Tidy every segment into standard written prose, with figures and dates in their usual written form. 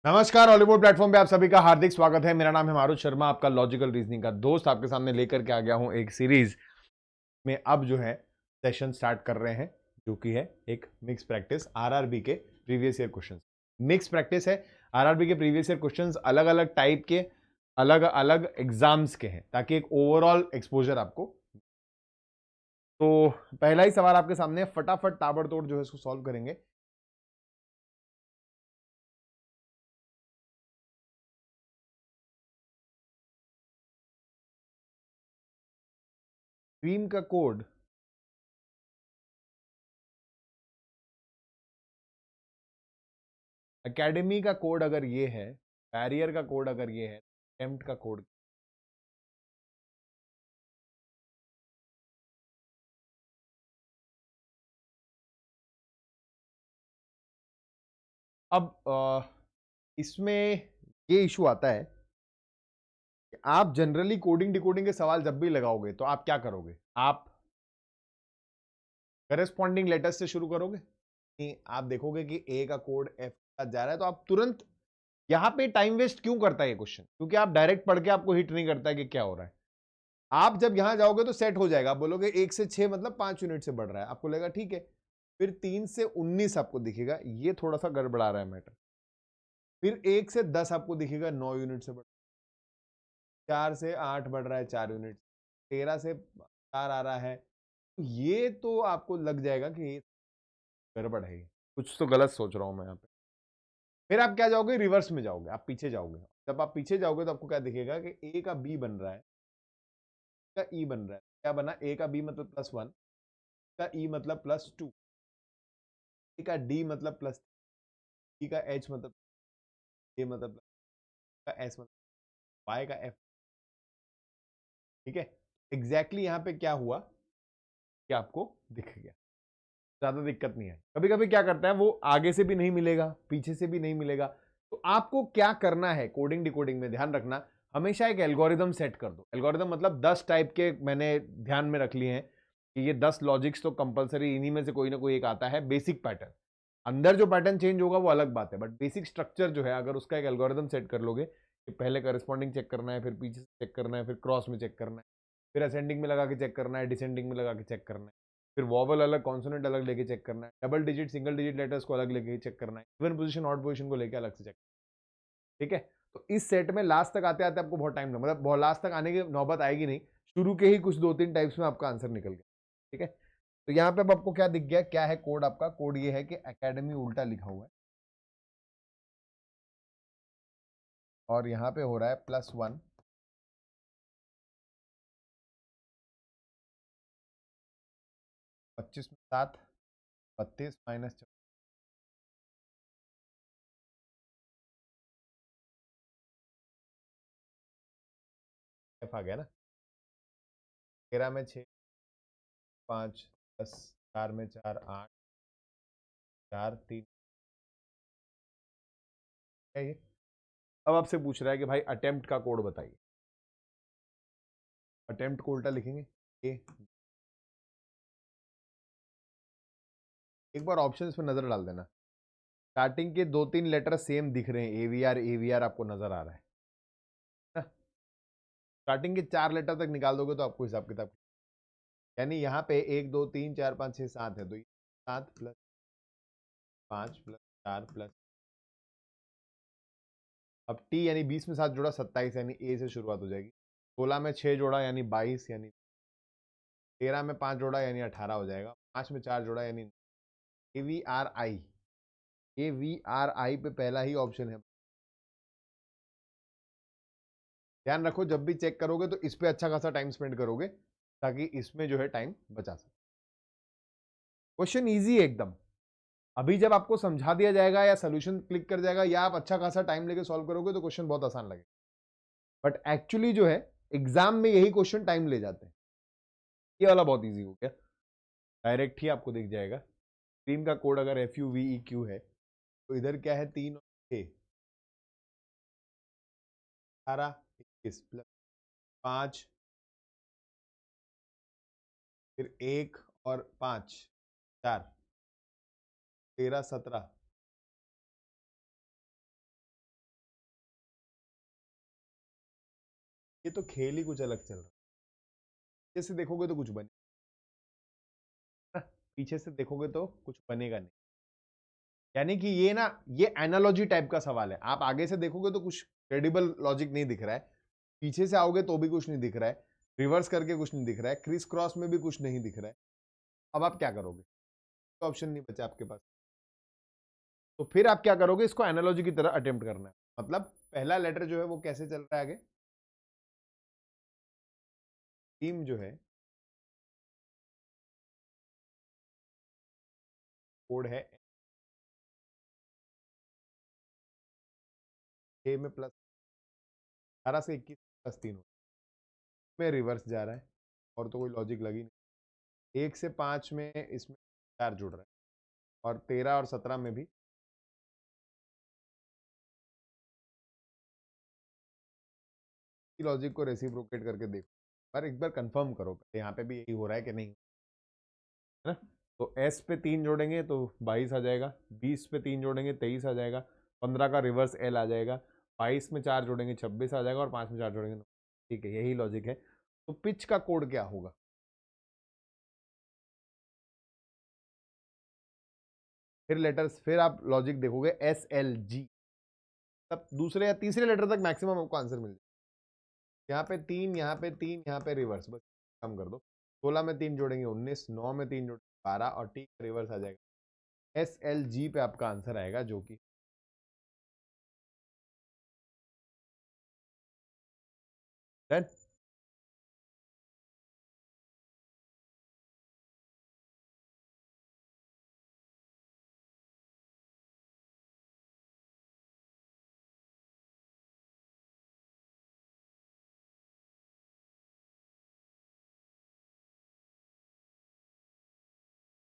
नमस्कार, Hollywood platform पे आप सभी का हार्दिक स्वागत है। मेरा नाम है मारुत शर्मा, आपका लॉजिकल रीजनिंग का दोस्त आपके सामने लेकर के आ गया हूं एक सीरीज में। अब जो है सेशन स्टार्ट कर रहे हैं, जो कि है एक मिक्स प्रैक्टिस आरआरबी के previous year questions. Mix practice है, आरआरबी के प्रीवियस ईयर क्वेश्चंस अलग अलग टाइप के, अलग अलग एग्जाम्स के हैं, ताकि एक ओवरऑल एक्सपोजर आपको। तो पहला ही सवाल आपके सामने, फटाफट ताबड़तोड़ जो है इसको सॉल्व करेंगे। स्ट्रीम का कोड एकेडमी का कोड अगर ये है, बैरियर का कोड अगर ये है, अटेम्प्ट का कोड। अब इसमें ये इशू आता है कि आप जनरली कोडिंग डिकोडिंग के सवाल जब भी लगाओगे तो आप क्या करोगे? आप करेस्पॉन्डिंग लेटर्स से शुरू करोगे कि आप देखोगे कि ए का कोड एफ के साथ जा रहा है, तो आप तुरंत यहां पे टाइम वेस्ट क्यों करता है ये क्वेश्चन? क्योंकि आप डायरेक्ट पढ़ के आपको हिट नहीं करता है कि क्या हो रहा है। आप जब यहां जाओगे तो सेट हो जाएगा, आप बोलोगे 1 से 6 मतलब 5 यूनिट से बढ़ रहा है, आपको लगेगा ठीक है। फिर 3 से 19 आपको दिखेगा ये थोड़ा सा गड़बड़ा रहा है मैटर। फिर 1 से 10 आपको दिखेगा 9 यूनिट से बढ़, 4 से 8 बढ़ रहा है 4 यूनिट, 13 से 4 आ रहा है। तो ये तो आपको लग जाएगा कि ये गड़बड़ है, कुछ तो गलत सोच रहा हूं मैं यहाँ पे। फिर आप क्या जाओगे, रिवर्स में जाओगे, आप पीछे जाओगे। जब आप पीछे जाओगे तो आपको क्या दिखेगा कि ए का बी बन रहा है, का ई बन रहा है। क्या बना? ए का बी मतलब +1, का ई मतलब +2, ए का डी मतलब +3, ई का एच मतलब ए मतलब का एस मतलब वाई का एफ। ठीक है, एग्जैक्टली यहाँ पे क्या हुआ कि आपको दिख गया, ज्यादा दिक्कत नहीं है। कभी कभी क्या करता है वो आगे से भी नहीं मिलेगा, पीछे से भी नहीं मिलेगा। तो आपको क्या करना है कोडिंग डिकोडिंग में, ध्यान रखना, हमेशा एक एल्गोरिदम सेट कर दो। एल्गोरिदम मतलब 10 टाइप के मैंने ध्यान में रख लिए हैं कि ये 10 लॉजिक्स तो कंपलसरी, इन्हीं में से कोई ना कोई एक आता है बेसिक पैटर्न। अंदर जो पैटर्न चेंज होगा वो अलग बात है, बट बेसिक स्ट्रक्चर जो है अगर उसका एक एल्गोरिदम सेट कर लोगे कि पहले करस्पॉन्डिंग चेक करना है, फिर पीछे से चेक करना है, फिर क्रॉस में चेक करना है, फिर असेंडिंग में लगा के चेक करना है, डिसेंडिंग में लगा के चेक करना है, फिर वॉवल अलग, कॉन्सोनेंट अलग लेके चेक करना है, double digit single digit letters को अलग लेके चेक करना है, इवन पोजीशन ऑड पोजीशन को लेके अलग से चेक। ठीक है, तो इस सेट में लास्ट तक आते आते आपको बहुत टाइम लगा, मतलब बहुत लास्ट तक आने की नौबत आएगी नहीं, शुरू के ही कुछ 2-3 टाइप्स में आपका आंसर निकल गया। ठीक है, तो यहाँ पे अब आपको क्या दिख गया, क्या है कोड? आपका कोड ये है कि एकेडमी उल्टा लिखा हुआ है और यहाँ पे हो रहा है +1, 25 में 7, 32 माइनस आ गया ना, 13 में 6, 5, 10, 4 में 4, 8, 4, 3 है ये। अब आपसे पूछ रहा है कि भाई अटेम्प्ट का कोड बताइए। अटेम्प्ट को उल्टा लिखेंगे ए। एक बार ऑप्शंस पे नजर डाल देना, स्टार्टिंग के 2-3 लेटर सेम दिख रहे हैं, एवीआर एवीआर आपको नजर आ रहा है ना? स्टार्टिंग के 4 लेटर तक निकाल दोगे तो आपको हिसाब किताब, यानी यहाँ पे 1 2 3 4 5 6 7 है, तो 7 + 5 + 4 + अब टी यानी 20 में 7 जोड़ा 27, यानी ए से शुरुआत हो जाएगी। 16 में 6 जोड़ा यानी 22, यानी 13 में 5 जोड़ा यानी 18 हो जाएगा। 5 में 4 जोड़ा यानी AVRI, AVRI पे पहला ही ऑप्शन है। ध्यान रखो जब भी चेक करोगे तो इस पे अच्छा खासा टाइम स्पेंड करोगे, ताकि इसमें जो है टाइम बचा सके। क्वेश्चन इजी है एकदम। अभी जब आपको समझा दिया जाएगा या सोल्यूशन क्लिक कर जाएगा या आप अच्छा खासा टाइम लेके सॉल्व करोगे तो क्वेश्चन बहुत आसान लगेगा, बट एक्चुअली जो है एग्जाम में यही क्वेश्चन टाइम ले जाते हैं। ये वाला बहुत इजी हो गया, डायरेक्ट ही आपको दिख जाएगा। स्ट्रीम का कोड अगर FUVEQ है तो इधर क्या है, 3 और 6, 18 21 + 5, फिर 1 और 5 4, 13 17, ये तो खेल ही कुछ अलग चल रहा है। जैसे देखोगे तो कुछ बने, पीछे से देखोगे तो कुछ बनेगा नहीं। यानी कि ये ना, ये एनालॉजी टाइप का सवाल है। आप आगे से देखोगे तो कुछ क्रेडिबल लॉजिक नहीं दिख रहा है, पीछे से आओगे तो भी कुछ नहीं दिख रहा है, रिवर्स करके कुछ नहीं दिख रहा है, क्रिस क्रॉस में भी कुछ नहीं दिख रहा है। अब आप क्या करोगे? तो ऑप्शन नहीं बचा आपके पास। तो फिर आप क्या करोगे? इसको एनालॉजी की तरह अटेम्प्ट करना है। मतलब पहला लेटर जो है वो कैसे चल रहा है आगे? टीम जो है, कोड है ए में प्लस 18 से 21 प्लस 3 में रिवर्स जा रहा है, और तो कोई लॉजिक लगी नहीं। 1 से 5 में इसमें 4 जुड़ रहा है, और 13 और 17 में भी लॉजिक को रेसिप्रोकेट करके देखो, पर एक बार कंफर्म करो यहाँ पे भी यही हो रहा है कि नहीं, है ना? तो एस पे 3 जोड़ेंगे तो 22 आ जाएगा, 20 पे 3 जोड़ेंगे 23 आ जाएगा, 15 का रिवर्स एल आ जाएगा, 22 में 4 जोड़ेंगे 26 आ जाएगा, और 5 में 4 जोड़ेंगे 9। ठीक है, यही लॉजिक है। तो पिच का कोड क्या होगा? फिर लेटर्स, फिर आप लॉजिक देखोगे एस एल जी, तब दूसरे या तीसरे लेटर तक मैक्सिमम आपको आंसर मिल जाए। यहाँ पे 3, यहाँ पे 3, यहाँ पे रिवर्स, बस कम कर दो। 16 में 3 जोड़ेंगे 19, 9 में 3 जोड़ेंगे 12, और टी का रिवर्स आ जाएगा। एस एल जी पे आपका आंसर आएगा, जो कि डन।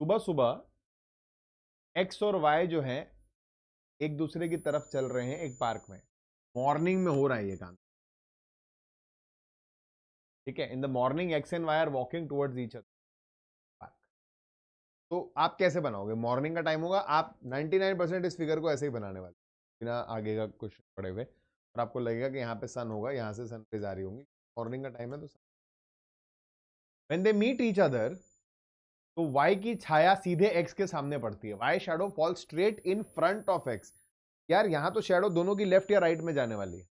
सुबह सुबह एक्स और वाई जो है एक दूसरे की तरफ चल रहे हैं एक पार्क में, मॉर्निंग में हो रहा है ये काम। ठीक है, in the morning X and Y are walking towards each other park. तो आप कैसे बनाओगे? मॉर्निंग का टाइम होगा, आप 99% इस फिगर को ऐसे ही बनाने वाले, बिना आगे का क्वेश्चन पढ़े हुए, और आपको लगेगा कि यहाँ पे सन होगा, यहाँ से सनराइज आ रही होंगी, मॉर्निंग का टाइम है तो when they meet each other, तो y की छाया सीधे x के सामने पड़ती है। y shadow fall straight in front of x। यार यहाँ तो शैडो दोनों की लेफ्ट या राइट में जाने वाली है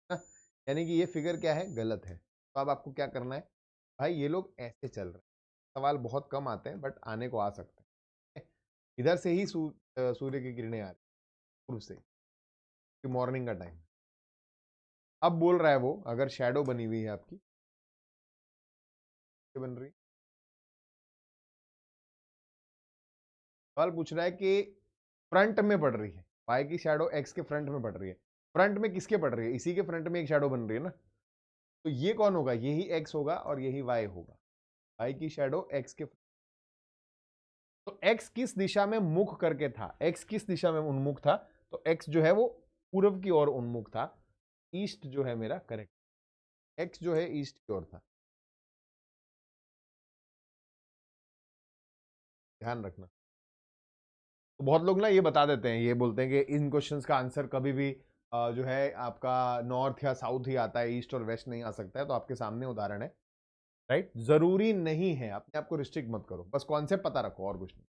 ना? यानी कि ये फिगर क्या है? गलत है। तो अब आपको क्या करना है? भाई ये लोग ऐसे चल रहे हैं, सवाल बहुत कम आते हैं, बट आने को आ सकते हैं। इधर से ही सूर्य की किरणें आ रही, पूर्व से, मॉर्निंग का टाइम। अब बोल रहा है वो, अगर शैडो बनी हुई है आपकी, बन रही, सवाल पूछ रहा है कि फ्रंट में पड़ रही है, वाई की शैडो एक्स के फ्रंट में पड़ रही है। फ्रंट में किसके पड़ रही है? इसी के फ्रंट में एक शैडो बन रही है ना। तो ये कौन होगा? यही एक्स होगा और यही वाई होगा। वाई की शैडो एक्स के, तो एक्स किस दिशा में मुख करके था? एक्स किस दिशा में उन्मुख था? तो एक्स जो है वो पूर्व की ओर उन्मुख था। ईस्ट जो है मेरा करेक्ट, एक्स जो है ईस्ट की ओर था, ध्यान रखना। तो बहुत लोग ना ये बता देते हैं, ये बोलते हैं कि इन क्वेश्चंस का आंसर कभी भी जो है आपका नॉर्थ या साउथ ही आता है, ईस्ट और वेस्ट नहीं आ सकता है। तो आपके सामने उदाहरण है, राइट? जरूरी नहीं है, अपने आप को रिस्ट्रिक्ट मत करो, बस कॉन्सेप्ट पता रखो, और कुछ नहीं।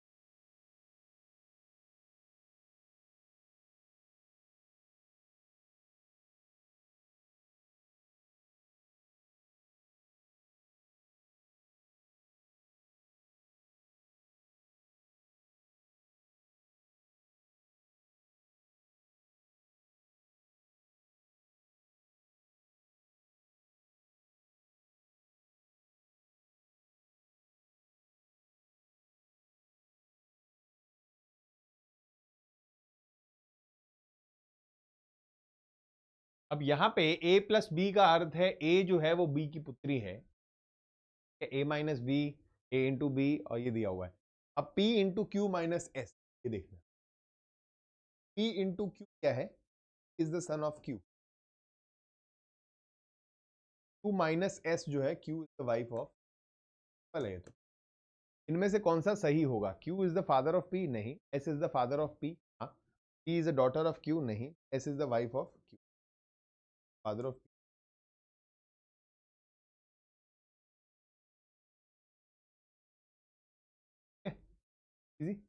अब यहाँ पे a प्लस बी का अर्थ है a जो है वो b की पुत्री है, a minus B, a into B, और ये दिया हुआ है। अब p into Q minus S, ये देखना, p इंटू क्यू क्या है? Is the son of q। q minus S जो है, q is the wife of, है तो इनमें से कौन सा सही होगा? q is the father of p? नहीं। s is the father of p? हाँ। p is the daughter of q? नहीं। s is the wife of q, father of easy.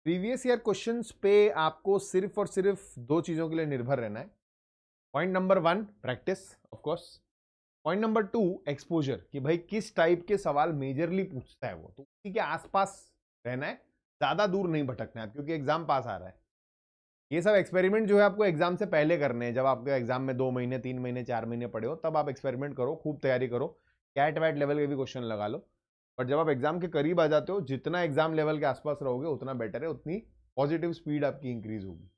Previous year questions पे आपको सिर्फ और सिर्फ दो चीजों के लिए निर्भर रहना है। Point number 1 practice of course, point number 2 exposure, कि भाई किस टाइप के सवाल मेजरली पूछता है वो, तो उसी के आसपास रहना है, ज्यादा दूर नहीं भटकना है, क्योंकि एग्जाम पास आ रहा है। ये सब एक्सपेरिमेंट जो है आपको एग्जाम से पहले करने हैं, जब आपके एग्जाम में 2 महीने 3 महीने 4 महीने पड़े हो, तब आप एक्सपेरिमेंट करो, खूब तैयारी करो, कैट वैट लेवल के भी क्वेश्चन लगा लो। बट जब आप एग्जाम के करीब आ जाते हो, जितना एग्जाम लेवल के आसपास रहोगे उतना बेटर है, उतनी पॉजिटिव स्पीड आपकी इंक्रीज होगी,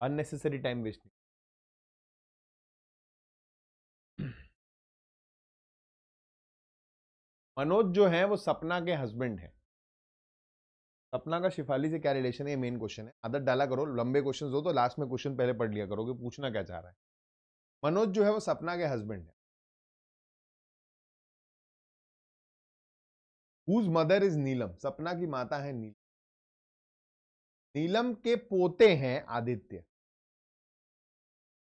अननेसेसरी टाइम वेस्ट नहीं। मनोज जो है वो सपना के हस्बैंड है। सपना का शिफाली से क्या रिलेशन है, ये मेन क्वेश्चन है। आदत डाला करो, लंबे क्वेश्चन हो तो लास्ट में क्वेश्चन पहले पढ़ लिया करो कि पूछना क्या चाह रहा है। मनोज जो है वो सपना के हस्बैंड है। हुज मदर इज नीलम, सपना की माता है नीलम। नीलम के पोते हैं Aditya.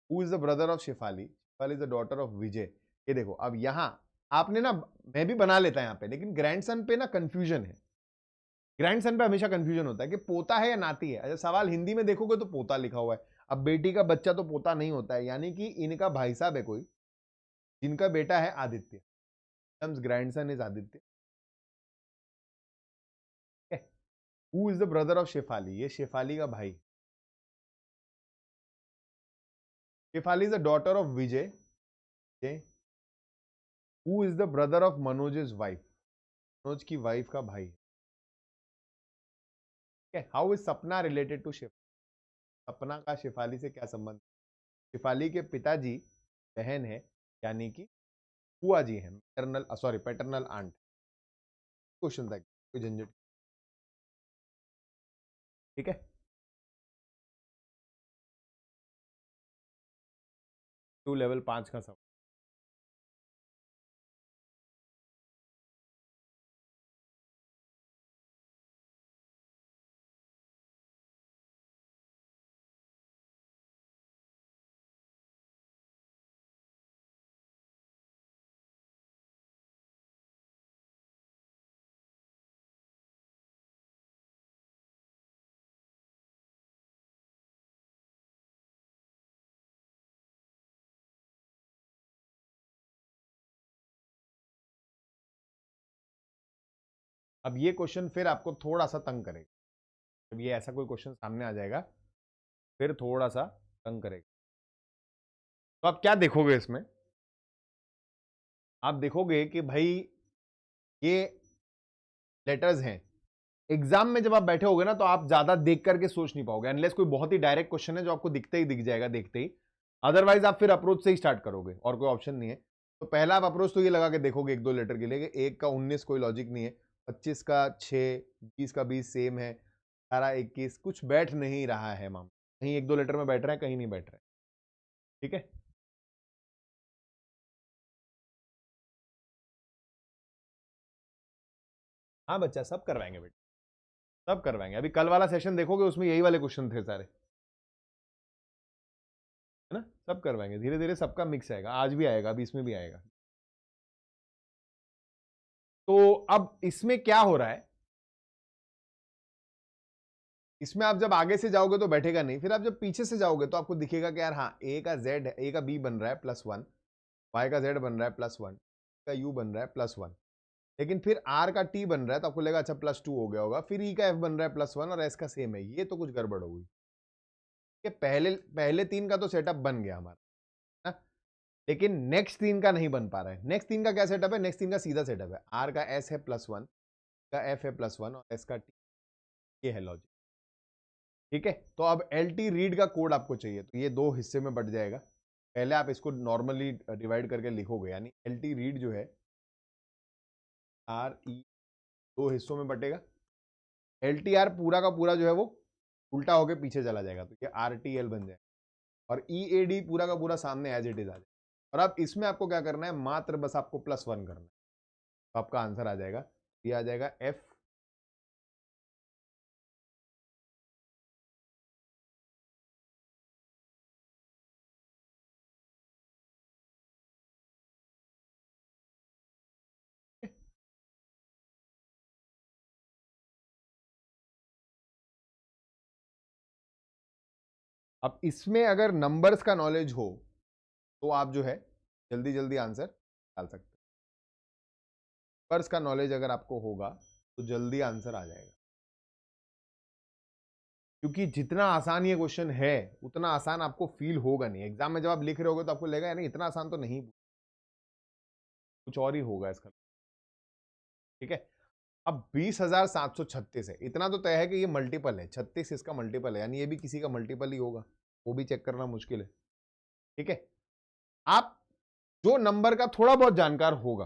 Who is the brother of Shifali, Shifali is the daughter of Vijay. ये देखो, अब यहां आपने ना, मैं भी बना लेता यहां पे, लेकिन ग्रैंडसन पे ना कंफ्यूजन है। ग्रैंडसन पे हमेशा कंफ्यूजन होता है कि पोता है या नाती है। अच्छा, सवाल हिंदी में देखोगे तो पोता लिखा हुआ है। अब बेटी का बच्चा तो पोता नहीं होता है, यानी कि इनका भाई साहब है कोई, जिनका बेटा है Aditya. Grandson is Aditya. Who is the brother of Shefali, ये शेफाली का भाई। Shefali is the daughter of Vijay. Who is the brother of Manoj wife, Manoj की वाइफ का भाई। How is Sapna related to Shefali, Sapna का शेफाली से क्या संबंध। शेफाली के पिताजी बहन है, यानी कि बुआ जी हैं, paternal sorry paternal aunt. Question था, कोई झंझट। ठीक है, 2 लेवल 5 का सवाल। अब ये क्वेश्चन फिर आपको थोड़ा सा तंग करेगा, जब ये ऐसा कोई क्वेश्चन सामने आ जाएगा फिर थोड़ा सा तंग करेगा। तो आप क्या देखोगे इसमें, आप देखोगे कि भाई ये लेटर्स हैं। एग्जाम में जब आप बैठे होगे ना, तो आप ज्यादा देख करके सोच नहीं पाओगे, अनलेस कोई बहुत ही डायरेक्ट क्वेश्चन है जो आपको दिखते ही दिख जाएगा देखते ही। अदरवाइज आप फिर अप्रोच से ही स्टार्ट करोगे, और कोई ऑप्शन नहीं है। तो पहला आप अप्रोच तो ये लगा के देखोगे एक दो लेटर के लिए, एक का 19 कोई लॉजिक नहीं है, 25 का 6, 20 का 20 सेम है, 18 21 कुछ बैठ नहीं रहा है मामला, कहीं एक दो लेटर में बैठ रहा है, कहीं नहीं बैठ रहा है। ठीक है, हाँ बच्चा, सब करवाएंगे बेटा, सब करवाएंगे। अभी कल वाला सेशन देखोगे, उसमें यही वाले क्वेश्चन थे सारे, है ना, सब करवाएंगे। धीरे धीरे सबका मिक्स आएगा, आज भी आएगा, अभी इसमें भी आएगा। तो अब इसमें क्या हो रहा है, इसमें आप जब आगे से जाओगे तो बैठेगा नहीं, फिर आप जब पीछे से जाओगे तो आपको दिखेगा कि यार हाँ, ए का जेड, ए का बी बन रहा है +1, वाई का जेड बन रहा है +1, का यू बन रहा है +1, लेकिन फिर आर का टी बन रहा है, तो आपको लगेगा अच्छा +2 हो गया होगा, फिर ई का एफ बन रहा है +1 और एस का सेम है, ये तो कुछ गड़बड़ हो गई। कि पहले पहले 3 का तो सेटअप बन गया हमारा ना, लेकिन नेक्स्ट 3 का नहीं बन पा रहा है। नेक्स्ट 3 का क्या सेटअप है, नेक्स्ट 3 का सीधा सेटअप है, आर का एस है +1, का एफ है +1 और एस का टी, ये है लॉजिक। ठीक है, तो अब एल टी रीड का कोड आपको चाहिए, तो ये दो हिस्से में बट जाएगा। पहले आप इसको नॉर्मली डिवाइड करके लिखोगे, यानी एल टी रीड जो है आर ई, दो हिस्सों में बटेगा। एल टी आर पूरा का पूरा जो है वो उल्टा होके पीछे चला जाएगा, तो ये आर टी एल बन जाएगा, और ई ए डी पूरा का पूरा सामने एज इट इज आ जाएगा। और अब इसमें आपको क्या करना है, मात्र बस आपको +1 करना है, तो आपका आंसर आ जाएगा, ये आ जाएगा एफ अब इसमें अगर नंबर्स का नॉलेज हो तो आप जो है जल्दी जल्दी आंसर डाल सकते हैं। नंबर्स का नॉलेज अगर आपको होगा तो जल्दी आंसर आ जाएगा, क्योंकि जितना आसान ये क्वेश्चन है उतना आसान आपको फील होगा नहीं। एग्जाम में जब आप लिख रहे होगे तो आपको लगेगा नहीं इतना आसान तो नहीं, कुछ और ही होगा इसका। ठीक है, अब 20,736 है, इतना तो तय है कि ये मल्टीपल है, 36 इसका मल्टीपल है, यानी ये भी किसी का मल्टीपल ही होगा, वो भी चेक करना मुश्किल है। ठीक है, आप जो नंबर का थोड़ा बहुत जानकार होगा,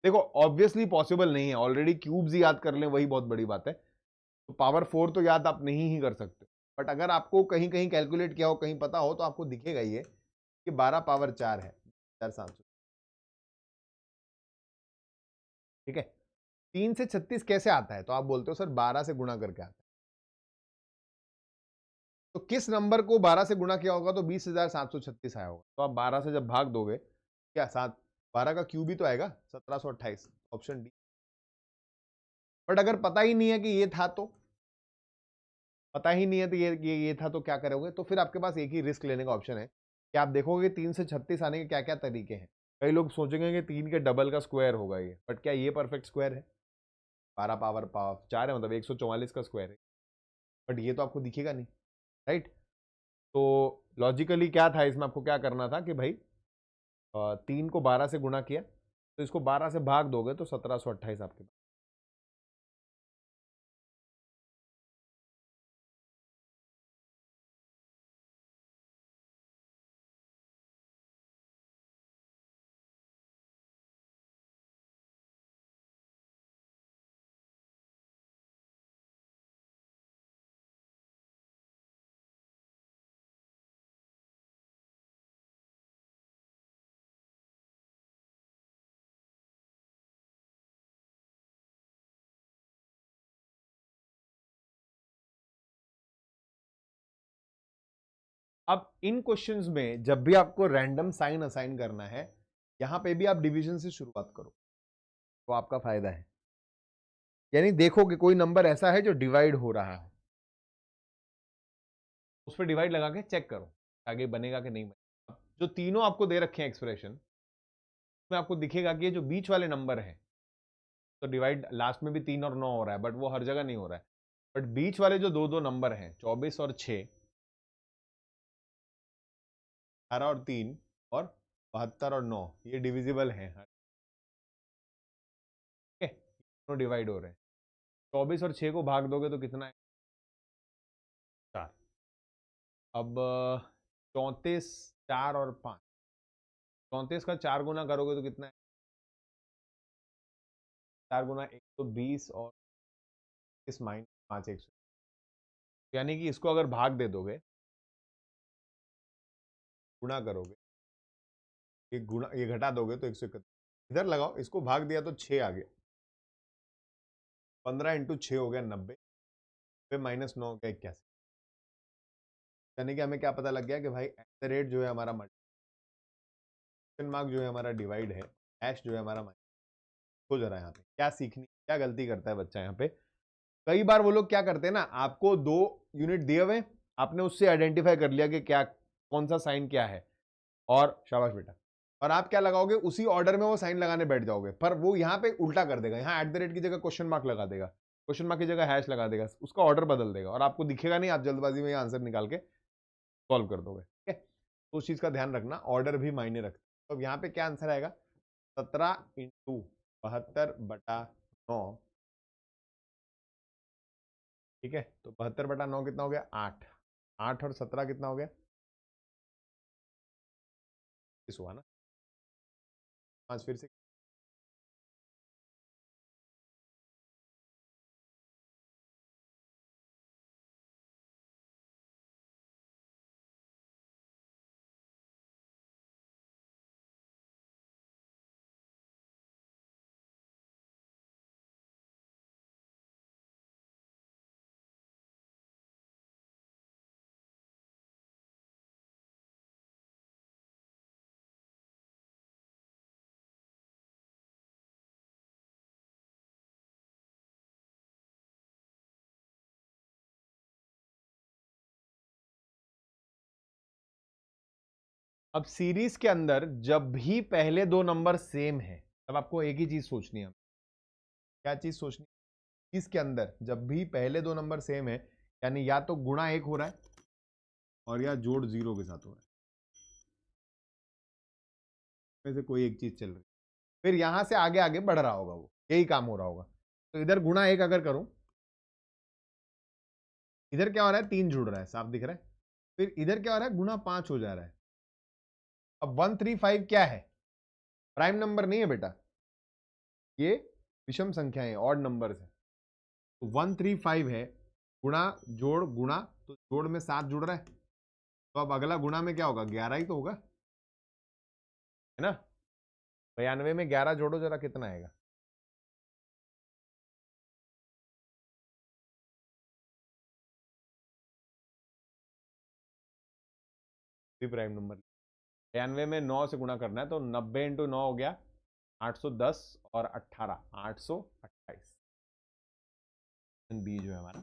देखो ऑब्वियसली पॉसिबल नहीं है, ऑलरेडी क्यूब्स ही याद कर लें वही बहुत बड़ी बात है, तो पावर 4 तो याद आप नहीं ही कर सकते, बट अगर आपको कहीं कहीं कैलकुलेट किया हो, कहीं पता हो, तो आपको दिखेगा ये कि 12 पावर 4 है 4,700। ठीक है, 3 से 36 कैसे आता है, तो आप बोलते हो सर 12 से गुणा करके आता है। तो किस नंबर को 12 से गुणा किया होगा तो 20,736 आया होगा, तो आप 12 से जब भाग दोगे, क्या 12 का क्यूब ही तो आएगा 1728, ऑप्शन डी। बट अगर पता ही नहीं है कि ये था, तो पता ही नहीं है तो ये था, तो क्या करोगे, तो फिर आपके पास एक ही रिस्क लेने का ऑप्शन है कि आप देखोगे 3 से 36 आने के क्या क्या तरीके हैं। कई लोग सोचेंगे कि 3 के डबल का स्क्वायर होगा ये, बट क्या ये परफेक्ट स्क्वायर है? 12 पावर 4 है, मतलब 144 का स्क्वायर है, बट ये तो आपको दिखेगा नहीं, राइट। तो लॉजिकली क्या था इसमें, आपको क्या करना था कि भाई 3 को 12 से गुणा किया, तो इसको 12 से भाग दोगे तो 1728 आपके पास। अब इन क्वेश्चंस में जब भी आपको रैंडम साइन असाइन करना है, यहां पे भी आप डिवीजन से शुरुआत करो तो आपका फायदा है। यानी देखो कि कोई नंबर ऐसा है जो डिवाइड हो रहा है, उस पर डिवाइड लगा के चेक करो आगे बनेगा कि नहीं बनेगा। जो तीनों आपको दे रखे हैं एक्सप्रेशन, उसमें आपको दिखेगा कि ये जो बीच वाले नंबर है, तो डिवाइड लास्ट में भी 3 और 9 हो रहा है, बट वो हर जगह नहीं हो रहा है। बट बीच वाले जो दो दो नंबर हैं 24 और 6, 18 और 3, और 72 और 9, ये डिविजिबल हैं। ठीक है, दोनों डिवाइड हो रहे हैं। 24 और 6 को भाग दोगे तो कितना है? 4। अब 34, 4 और 5, 34 का 4 गुना करोगे तो कितना है? 4 गुना 120 और इस माइनस 5 100, यानी कि इसको अगर भाग दे दोगे, गुणा करोगे, ये गुणा ये घटा दोगे तो 131, इधर लगाओ, इसको भाग दिया तो 6 आ गया, 15 इंटू 6 हो गया 90, फिर माइनस 9 हो गया 81। यानी कि हमें क्या पता लग गया कि भाई एट द रेट जो है हमारा मल्टीप्लिकेशन मार्क जो है हमारा डिवाइड है, हैश जो है हमारा माइनस। हो जा रहा है यहाँ पे क्या सीखनी, क्या गलती करता है बच्चा यहाँ पे, कई बार वो लोग क्या करते हैं ना, आपको 2 यूनिट दिए हुए, आपने उससे आइडेंटिफाई कर लिया कि क्या कौन सा साइन क्या है, और शाबाश बेटा, और आप क्या लगाओगे उसी ऑर्डर में वो साइन लगाने बैठ जाओगे, पर वो यहाँ पे उल्टा कर देगा, यहाँ एट द रेट की जगह क्वेश्चन मार्क लगा देगा, क्वेश्चन मार्क की जगह हैश लगा देगा, उसका ऑर्डर बदल देगा, और आपको दिखेगा नहीं, आप जल्दबाजी में आंसर निकाल के सॉल्व कर दोगे। ठीक है, तो उस चीज का ध्यान रखना, ऑर्डर भी मायने रखता है। तो यहाँ पे क्या आंसर आएगा? 17 × 72/9। ठीक है, तो 72/9 कितना हो गया? 8। 8 और 17 कितना हो गया? इस हुआ ना, 5 फिर से अब सीरीज के अंदर जब भी पहले दो नंबर सेम है तब आपको एक ही चीज सोचनी है। क्या चीज सोचनी है? इसके अंदर जब भी पहले दो नंबर सेम है, यानी या तो गुणा एक हो रहा है और या जोड़ जीरो के साथ हो रहा है, में से कोई एक चीज चल रही है। फिर यहां से आगे आगे बढ़ रहा होगा, वो यही काम हो रहा होगा। तो इधर गुणा एक अगर करूं, इधर क्या हो रहा है, तीन जुड़ रहा है, साफ दिख रहा है। फिर इधर क्या हो रहा है, गुणा पांच हो जा रहा है। अब 135 क्या है, प्राइम नंबर नहीं है बेटा, ये विषम संख्याएं, ऑड नंबर्स है। तो 135 है, गुणा जोड़ गुणा, तो जोड़ में 7 जुड़ रहा है, तो अब अगला गुणा में क्या होगा, 11 ही तो होगा, है ना। 92 में 11 जोड़ो जरा, कितना आएगा। प्राइम नंबर 92 में 9 से गुणा करना है, तो 90 इंटू 9 हो गया 810 और 18 828। बी जो है हमारा।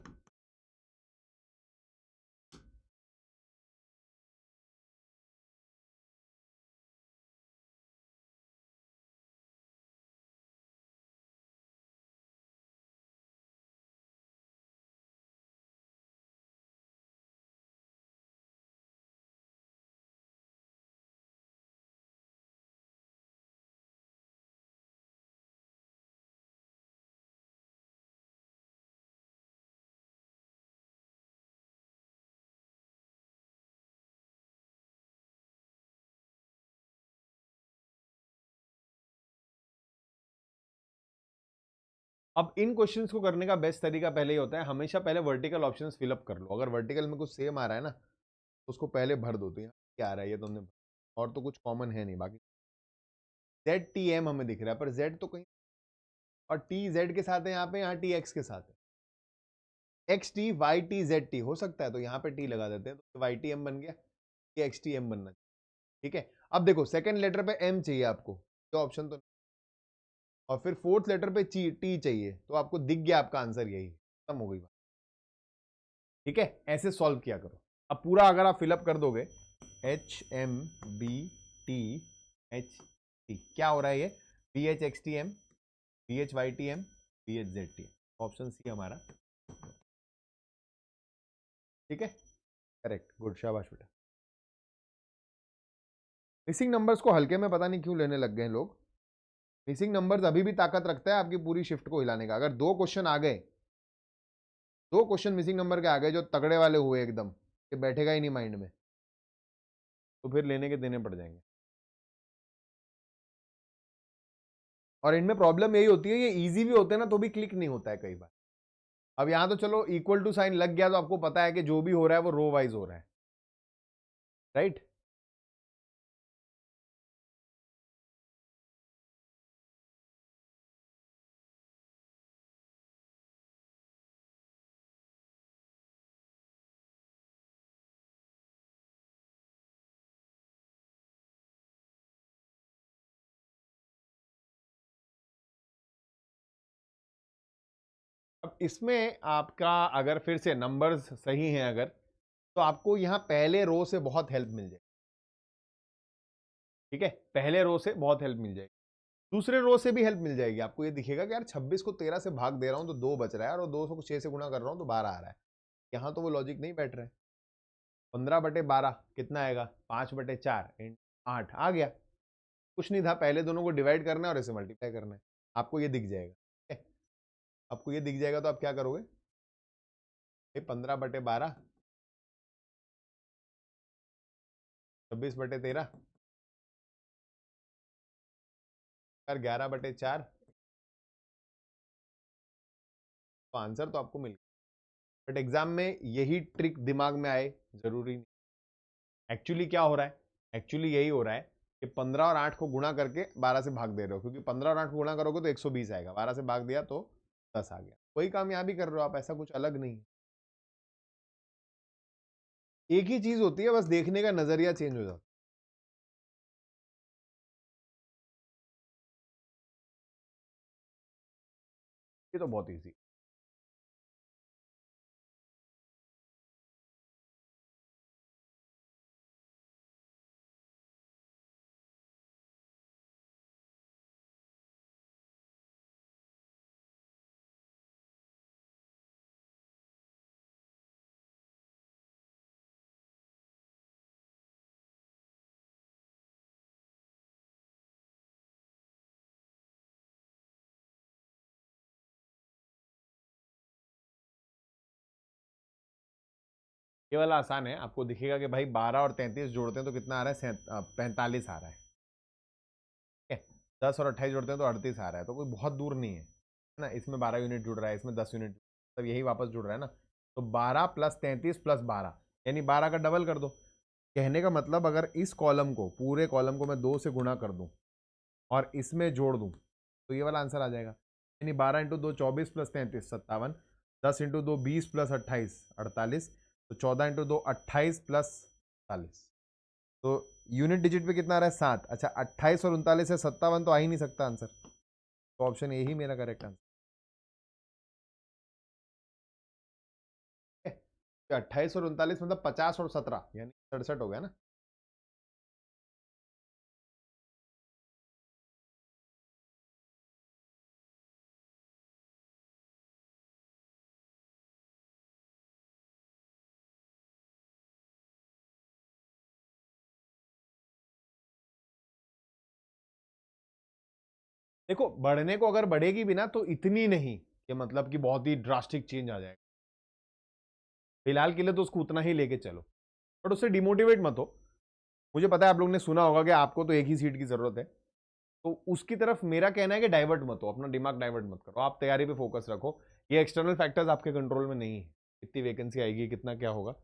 अब इन क्वेश्चंस को करने का बेस्ट तरीका पहले ही होता है, हमेशा पहले वर्टिकल ऑप्शंस फिलअप कर लो। अगर वर्टिकल में कुछ सेम आ रहा है ना, तो उसको पहले भर दो, तो यहाँ क्या आ रहा है ये तुमने, और तो कुछ कॉमन है नहीं। बाकी जेड टी एम हमें दिख रहा है, पर जेड तो कहीं, और टी जेड के साथ है यहाँ पे, यहाँ टी एक्स के साथ है, X T Y T Z T हो सकता है, तो यहाँ पे टी लगा देते हैं, तो वाई टी एम बन गया, ये एक्स टी एम बनना चाहिए। ठीक है, अब देखो सेकंड लेटर पे एम चाहिए आपको, तो ऑप्शन तो, और फिर फोर्थ लेटर पे टी चाहिए, तो आपको दिख गया आपका आंसर, यही खत्म हो गई बात। ठीक है, ऐसे सॉल्व किया करो। अब पूरा अगर आप फिलअप कर दोगे, H M B T H T, क्या हो रहा है ये, B H X T M, B H Y T M, B H Z T M, option C हमारा। ठीक है, करेक्ट, गुड, शाबाश बेटा। मिसिंग नंबर्स को हल्के में पता नहीं क्यों लेने लग गए लोग। मिसिंग नंबर्स अभी भी ताकत रखता है आपकी पूरी शिफ्ट को हिलाने का। अगर दो क्वेश्चन आ गए, दो क्वेश्चन मिसिंग नंबर के आ गए जो तगड़े वाले हुए एकदम, ये बैठेगा ही नहीं माइंड में, तो फिर लेने के देने पड़ जाएंगे। और इनमें प्रॉब्लम यही होती है, ये इजी भी होते हैं ना, तो भी क्लिक नहीं होता है कई बार। अब यहां तो चलो इक्वल टू साइन लग गया, तो आपको पता है कि जो भी हो रहा है वो रो वाइज हो रहा है, राइट। अब इसमें आपका अगर फिर से नंबर्स सही हैं अगर, तो आपको यहां पहले रो से बहुत हेल्प मिल जाएगी। ठीक है, पहले रो से बहुत हेल्प मिल जाएगी, दूसरे रो से भी हेल्प मिल जाएगी। आपको ये दिखेगा कि यार 26 को 13 से भाग दे रहा हूं तो 2 बच रहा है, और 200 को 6 से गुणा कर रहा हूं तो 12 आ रहा है। यहां तो वो लॉजिक नहीं बैठ रहा है। 15/12 कितना आएगा, 5/4 8 आ गया। कुछ नहीं था, पहले दोनों को डिवाइड करना है और इसे मल्टीप्लाई करना है, आपको ये दिख जाएगा। ठीक है? आपको ये दिख जाएगा तो आप क्या करोगे, 15/12, 26/13, और 11/4, तो आंसर तो आपको मिल गया। बट एग्जाम में यही ट्रिक दिमाग में आए जरूरी नहीं। एक्चुअली क्या हो रहा है, एक्चुअली यही हो रहा है कि 15 और 8 को गुणा करके 12 से भाग दे रहे हो, क्योंकि 15 और 8 को गुणा करोगे तो 120 आएगा, 12 से भाग दिया तो 10 आ गया। वही काम यहाँ भी कर रहे हो आप, ऐसा कुछ अलग नहीं है, एक ही चीज होती है, बस देखने का नजरिया चेंज हो जाता है। ये तो बहुत ईजी। ये वाला आसान है, आपको दिखेगा कि भाई 12 और 33 जोड़ते हैं तो कितना आ रहा है, 45 आ रहा है। 10 और 28 जोड़ते हैं तो 38 आ रहा है, तो कोई बहुत दूर नहीं है ना। इसमें 12 यूनिट जुड़ रहा है, इसमें 10 यूनिट, तब यही वापस जुड़ रहा है ना। तो 12 प्लस 33 प्लस 12 यानी 12 का डबल कर दो। कहने का मतलब अगर इस कॉलम को, पूरे कॉलम को मैं 2 से गुणा कर दूं और इसमें जोड़ दूं तो ये वाला आंसर आ जाएगा। यानी 12 इंटू 2 24 प्लस 33 57, 10 इंटू 2 20 प्लस 28 48, तो 14 इंटू 2 28 प्लस 40। तो यूनिट डिजिट पे कितना आ रहा है 7। अच्छा 28 और 39 से 57 तो आ ही नहीं सकता आंसर, तो ऑप्शन ए ही मेरा करेक्ट आंसर है। 28 और 39 मतलब 50 और 17 यानी 67 हो गया ना। देखो बढ़ने को अगर बढ़ेगी भी ना तो इतनी नहीं कि मतलब कि बहुत ही ड्रास्टिक चेंज आ जाएगा। फिलहाल के लिए तो उसको उतना ही लेके चलो, बट उससे डिमोटिवेट मत हो। मुझे पता है आप लोगों ने सुना होगा कि आपको तो एक ही सीट की जरूरत है, तो उसकी तरफ मेरा कहना है कि डाइवर्ट मत हो, अपना दिमाग डाइवर्ट मत करो, आप तैयारी पे फोकस रखो। ये एक्सटर्नल फैक्टर्स आपके कंट्रोल में नहीं है, कितनी वैकेंसी आएगी, कितना क्या होगा,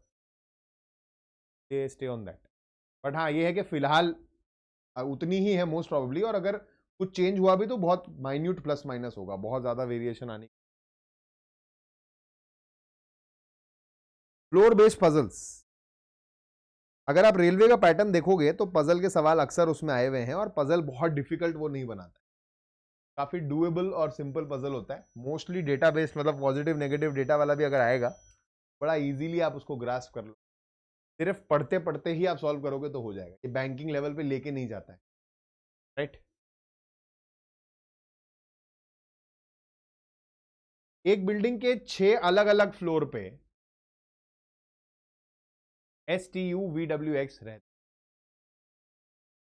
ये स्टे ऑन दैट। बट हाँ ये है कि फिलहाल उतनी ही है मोस्ट प्रोबेबली, और अगर कुछ चेंज हुआ भी तो बहुत माइन्यूट प्लस माइनस होगा, बहुत ज्यादा वेरिएशन आने। फ्लोर बेस्ड पजल्स, अगर आप रेलवे का पैटर्न देखोगे तो पजल के सवाल अक्सर उसमें आए हुए हैं, और पजल बहुत डिफिकल्ट वो नहीं बनाता है, काफी डुएबल और सिंपल पजल होता है। मोस्टली डेटा बेस्ड, मतलब पॉजिटिव नेगेटिव डेटा वाला भी अगर आएगा, बड़ा इजीली आप उसको ग्रास्प कर लो, सिर्फ पढ़ते पढ़ते ही आप सॉल्व करोगे तो हो जाएगा। ये बैंकिंग लेवल पे लेके नहीं जाता है, राइट। एक बिल्डिंग के 6 अलग अलग फ्लोर पे STUVWX रहते,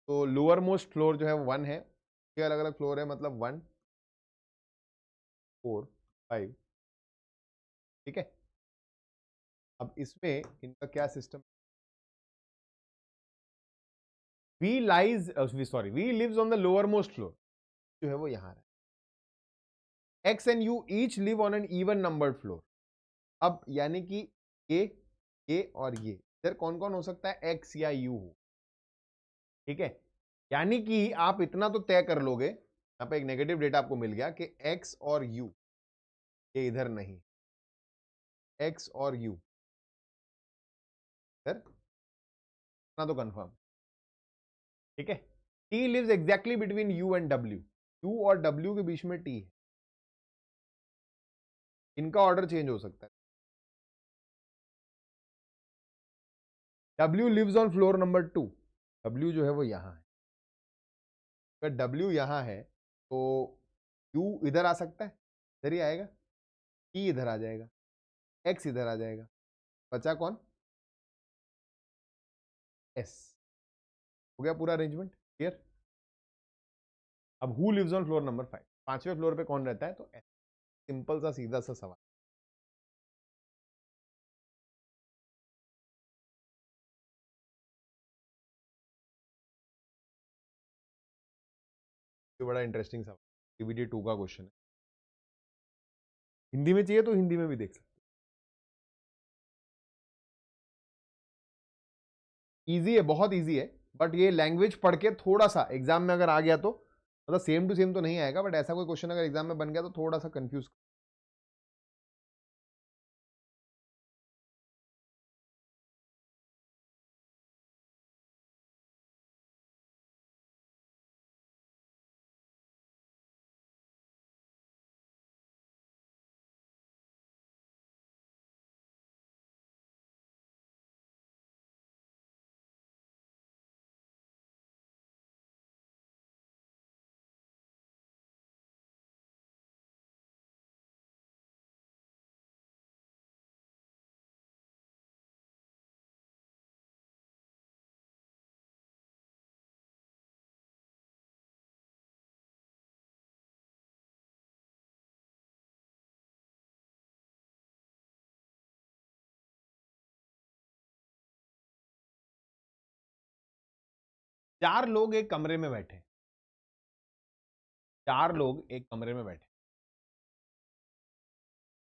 तो लोअर मोस्ट फ्लोर जो है वो 1 है, 6 अलग अलग फ्लोर है, मतलब 1 4 5, ठीक है। अब इसमें इनका क्या system, we lies sorry we lives on the lower most floor, जो है वो यहां है। X and U each live on an even numbered floor. अब यानी कि ये और ये इधर कौन कौन हो सकता है, एक्स या यू हो, ठीक है। यानी कि आप इतना तो तय कर लोगे, यहां पे एक नेगेटिव डेटा आपको मिल गया कि एक्स और यू ये इधर नहीं, एक्स और यू इधर, इतना तो कंफर्म, ठीक है। T lives exactly between U and W, U और डब्ल्यू के बीच में टी है, इनका ऑर्डर चेंज हो सकता है। W lives on floor number 2, W जो है वो यहां है। अगर डब्ल्यू यहां है तो यू इधर आ सकता है, इधर ही आएगा, टी इधर आ जाएगा, एक्स इधर आ जाएगा, बचा कौन, एस। हो गया पूरा अरेंजमेंट क्लियर। अब who lives on floor number 5, 5वें फ्लोर पे कौन रहता है, तो एस। सिंपल सा सीधा सा सवाल। ये बड़ा इंटरेस्टिंग सवाल, सीबीडी 2 का क्वेश्चन है। हिंदी में चाहिए तो हिंदी में भी देख सकते, इजी है, बहुत इजी है। बट ये लैंग्वेज पढ़ के थोड़ा सा एग्जाम में अगर आ गया तो, मतलब सेम टू सेम तो नहीं आएगा, बट ऐसा कोई क्वेश्चन अगर एग्जाम में बन गया तो थोड़ा सा कंफ्यूज चार लोग एक कमरे में बैठे, चार लोग एक कमरे में बैठे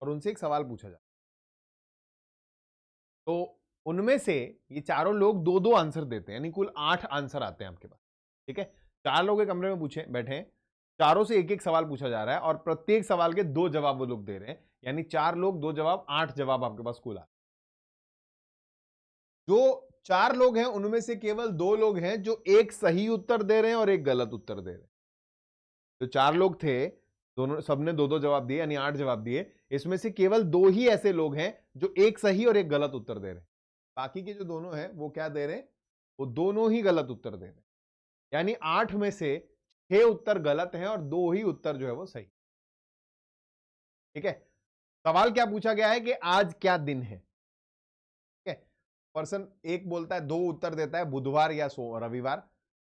और उनसे एक सवाल पूछा जाए, तो उनमें से ये चारों लोग दो दो आंसर देते हैं, यानी कुल 8 आंसर आते हैं आपके पास। ठीक है, चार लोग एक कमरे में पूछे बैठे हैं, चारों से एक एक सवाल पूछा जा रहा है और प्रत्येक सवाल के दो जवाब वो लोग दे रहे हैं, यानी चार लोग दो जवाब, 8 जवाब आपके पास कुल आ। जो चार लोग हैं उनमें से केवल दो लोग हैं जो एक सही उत्तर दे रहे हैं और एक गलत उत्तर दे रहे हैं। जो चार लोग थे, दोनों सबने दो दो जवाब दिए, यानी 8 जवाब दिए। इसमें से केवल दो ही ऐसे लोग हैं जो एक सही और एक गलत उत्तर दे रहे हैं। बाकी के जो दोनों हैं वो क्या दे रहे हैं? वो दोनों ही गलत उत्तर दे रहे हैं, यानी 8 में से 6 उत्तर गलत हैं और दो ही उत्तर जो है वो सही। ठीक है, सवाल क्या पूछा गया है कि आज क्या दिन है। ठीक है, पर्सन एक बोलता है, दो उत्तर देता है, बुधवार या रविवार।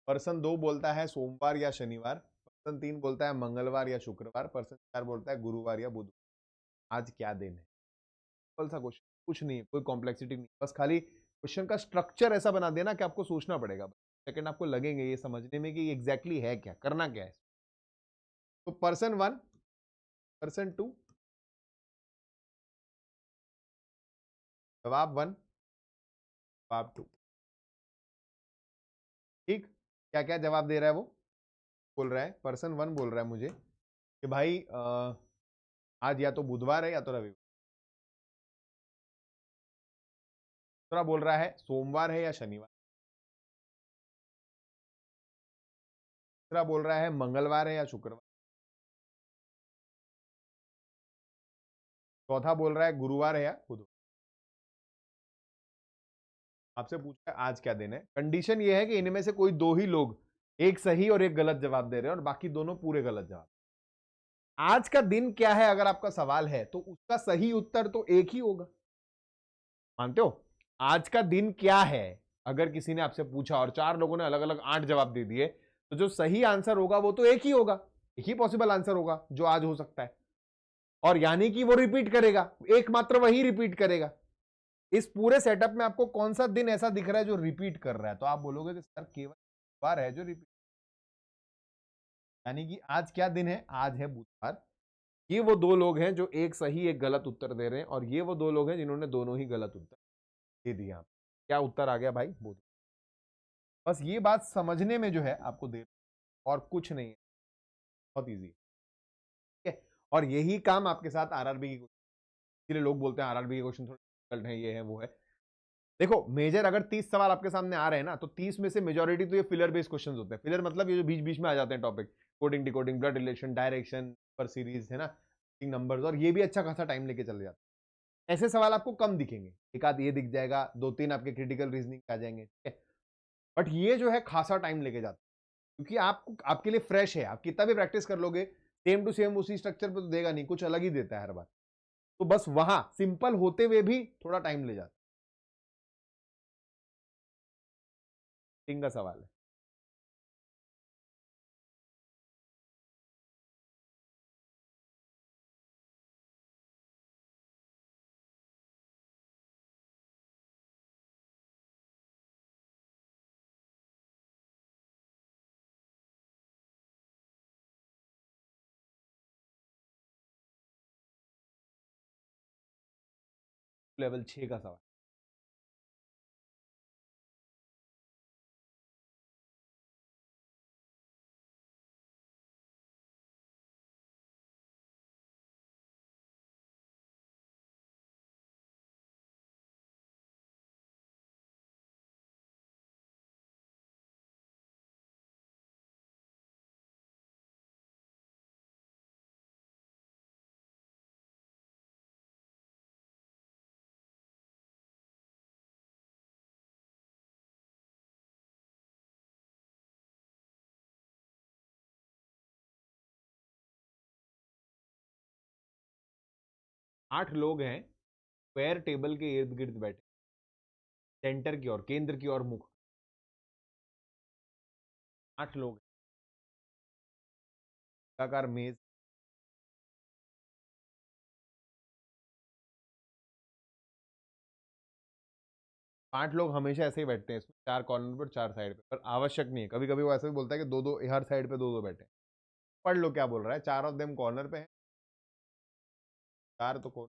पर्सन दो बोलता है सोमवार या शनिवार। पर्सन तीन बोलता है मंगलवार या शुक्रवार। पर्सन चार बोलता है गुरुवार या बुधवार। आज क्या दिन है? सिंपल सा क्वेश्चन, कुछ नहीं है, कोई कॉम्प्लेक्सिटी नहीं, बस खाली क्वेश्चन का स्ट्रक्चर ऐसा बना देना कि आपको सोचना पड़ेगा, सेकंड आपको लगेंगे ये समझने में कि एग्जैक्टली है क्या, करना क्या है। तो पर्सन वन, पर्सन टू, जवाब वन, जवाब टू। ठीक, क्या क्या जवाब दे रहा है वो? बोल रहा है, पर्सन वन बोल रहा है मुझे कि भाई आज या तो बुधवार है या तो रविवार। दूसरा बोल रहा है सोमवार है या शनिवार। तीसरा बोल रहा है मंगलवार है या शुक्रवार। चौथा बोल रहा है गुरुवार है या बुधवार। आपसे पूछा है आज क्या दिन है। कंडीशन ये है कि इनमें से कोई दो ही लोग एक सही और एक गलत जवाब दे रहे हैं और बाकी दोनों पूरे गलत जवाब। आज का दिन क्या है अगर आपका सवाल है तो उसका सही उत्तर तो एक ही होगा। मानते हो? आज का दिन क्या है अगर किसी ने आपसे पूछा और चार लोगों ने अलग अलग 8 जवाब दे दिए, तो जो सही आंसर होगा वो तो एक ही होगा, एक ही पॉसिबल आंसर होगा जो आज हो सकता है, और यानी कि वो रिपीट करेगा, एकमात्र वही रिपीट करेगा। इस पूरे सेटअप में आपको कौन सा दिन ऐसा दिख रहा है जो रिपीट कर रहा है? तो आप बोलोगे कि सर केवल बुधवार है जो रिपीट, यानी कि आज क्या दिन है? आज है बुधवार। ये वो दो लोग हैं जो एक सही एक गलत उत्तर दे रहे हैं और ये वो दो लोग हैं जिन्होंने दोनों ही गलत उत्तर दे दिया। क्या उत्तर आ गया भाई? बोल। बस ये बात समझने में जो है आपको देर, और कुछ नहीं है, बहुत इजी है। और यही काम आपके साथ आरआरबी की, इसलिए लोग बोलते हैं आरआरबी के क्वेश्चन थोड़े डिफिकल्ट है, ये है वो है। देखो मेजर अगर 30 सवाल आपके सामने आ रहे हैं ना, तो 30 में से मेजोरिटी तो ये फिलर बेस्ड क्वेश्चंस होते हैं। फिलर मतलब ये जो बीच बीच में आ जाते हैं topic, coding decoding blood relation direction पर सीरीज है ना, नंबर्स, और ये भी अच्छा खासा टाइम लेके चले जाते हैं। ऐसे सवाल आपको कम दिखेंगे, एक आध ये दिख जाएगा, दो तीन आपके क्रिटिकल रीजनिंग आ जाएंगे, ठीक है। बट ये जो है खासा टाइम लेके जाता है, क्योंकि आपको आपके लिए फ्रेश है। आप कितना भी प्रैक्टिस कर लोगे सेम टू सेम उसी स्ट्रक्चर पे तो देगा नहीं, कुछ अलग ही देता है हर बार। तो बस वहां सिंपल होते हुए भी थोड़ा टाइम ले जाता है। का सवाल है। लेवल 6 का सवाल। आठ लोग हैं स्क्वायर टेबल के इर्द गिर्द बैठे, सेंटर की ओर, केंद्र की ओर मुख। 8 लोग, आकार मेज, 5 लोग हमेशा ऐसे ही बैठते हैं इसमें, 4 कॉर्नर पर 4 साइड पे, पर आवश्यक नहीं है। कभी कभी वो ऐसे भी बोलता है कि दो दो हर साइड पे दो दो बैठे। पढ़ लो क्या बोल रहा है। 4 ऑफ देम कॉर्नर पे है, 4 तो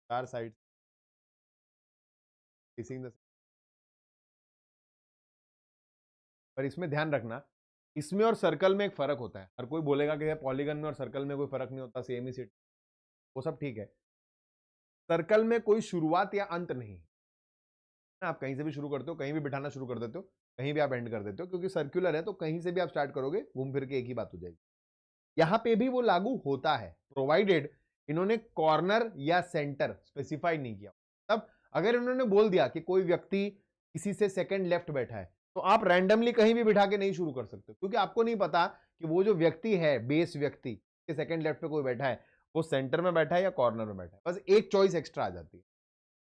4 साइड फेसिंग द। पर इसमें ध्यान रखना, इसमें और सर्कल में एक फर्क होता है। हर कोई बोलेगा कि पॉलीगन में और सर्कल में कोई फर्क नहीं होता, सेम ही सीट, वो सब ठीक है। सर्कल में कोई शुरुआत या अंत नहीं है। आप कहीं से भी शुरू करते हो, कहीं भी बिठाना शुरू कर देते हो, कहीं भी आप एंड कर देते हो, क्योंकि सर्कुलर है तो कहीं से भी आप स्टार्ट करोगे घूम फिर के एक ही बात हो जाएगी। यहां पे भी वो लागू होता है, प्रोवाइडेड इन्होंने कॉर्नर या सेंटर स्पेसिफाई नहीं किया। तब अगर इन्होंने बोल दिया कि कोई व्यक्ति किसी से सेकंड लेफ्ट बैठा है, तो आप रैंडमली कहीं भी बिठा के नहीं शुरू कर सकते, क्योंकि आपको नहीं पता कि वो जो व्यक्ति है, बेस व्यक्ति के सेकंड लेफ्ट पे कोई बैठा है, वो सेंटर में बैठा है या कॉर्नर में बैठा है। बस एक चॉइस एक्स्ट्रा आ जाती है।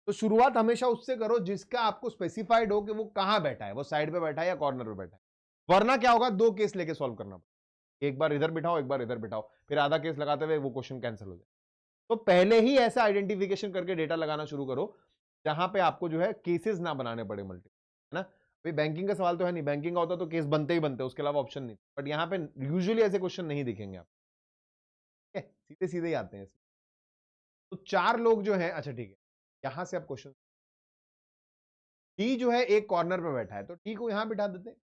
तो शुरुआत हमेशा उससे करो जिसका आपको स्पेसिफाइड हो कि वो कहां बैठा है, वो साइड पे बैठा है या कॉर्नर पे बैठा है। वरना क्या होगा, दो केस लेके सॉल्व करना पड़ेगा, एक बार इधर बिठाओ एक बार इधर बिठाओ, फिर आधा केस लगाते हुए वो क्वेश्चन कैंसिल हो जाए। तो पहले ही ऐसा आइडेंटिफिकेशन करके डेटा लगाना शुरू करो जहां पे आपको जो है केसेस ना बनाने पड़े मल्टी, है ना। भाई बैंकिंग का सवाल तो है नहीं, बैंकिंग का होता तो केस बनते ही बनते, उसके अलावा ऑप्शन नहीं। बट यहाँ पे यूजुअली ऐसे क्वेश्चन नहीं दिखेंगे आप, सीधे सीधे ही आते हैं। तो 4 लोग जो है, अच्छा ठीक है, यहां से आप क्वेश्चन, डी जो है एक कॉर्नर पे बैठा है, तो डी को यहां बिठा देते हैं।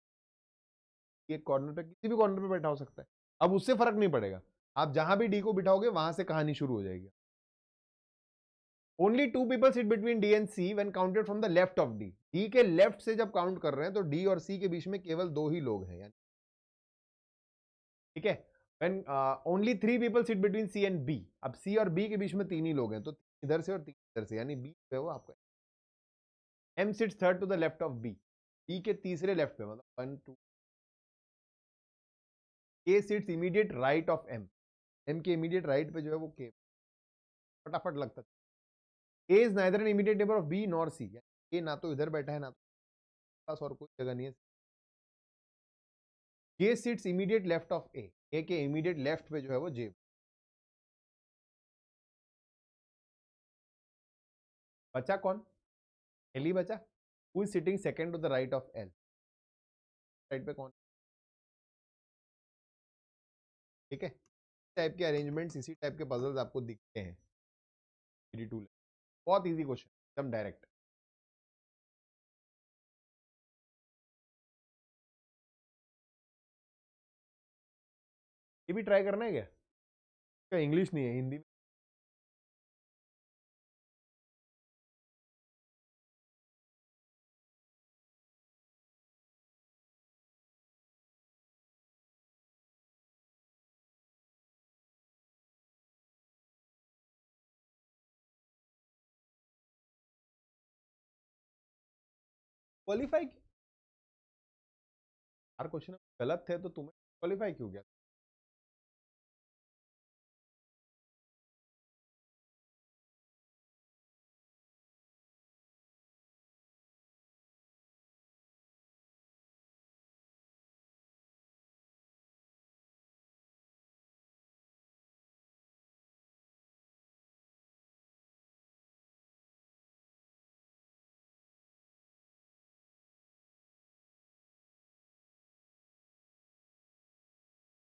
एक कॉर्नर पे, किसी भी कॉर्नर पे बैठा हो सकता है, अब उससे फर्क नहीं पड़ेगा। आप जहां भी डी को बिठाओगे वहां से कहानी शुरू हो जाएगी। Only 2 people sit between D and see when counted from the left of D. D के लेफ्ट से जब काउंट कर रहे हैं तो डी और सी के बीच में केवल 2 ही लोग हैं, यानी ठीक है। When only 3 people sit between C and B, अब सी और बी के बीच में 3 ही लोग हैं, तो इधर से और 3 इधर से, यानी बी जो है वो आपका। M sits third to the left of B, B के तीसरे लेफ्ट पे, मतलब 1 2। K sits immediate right of M, M के इमीडिएट राइट पे जो है वो के, फटाफट लगता है। A is neither an immediate neighbour of B nor C, A ना तो इधर बैठा है ना तो पास और कोई जगह नहीं है। जे सिट्स इमीडिएट लेफ्ट ऑफ ए, ए के इमीडिएट लेफ्ट पे जो है वो जे। बचा कौन, एल ही बचा। Who is sitting second to the right of L, right पे कौन, ठीक है। टाइप के अरेंजमेंट्स, इसी टाइप के पजल्स आपको दिखते हैं टूल। बहुत इजी क्वेश्चन, एकदम डायरेक्ट। ये भी ट्राई करना है क्या, इंग्लिश नहीं है, हिंदी में। क्वालिफाई, हर क्वेश्चन गलत थे तो तुम्हें क्वालिफाई क्यों गया।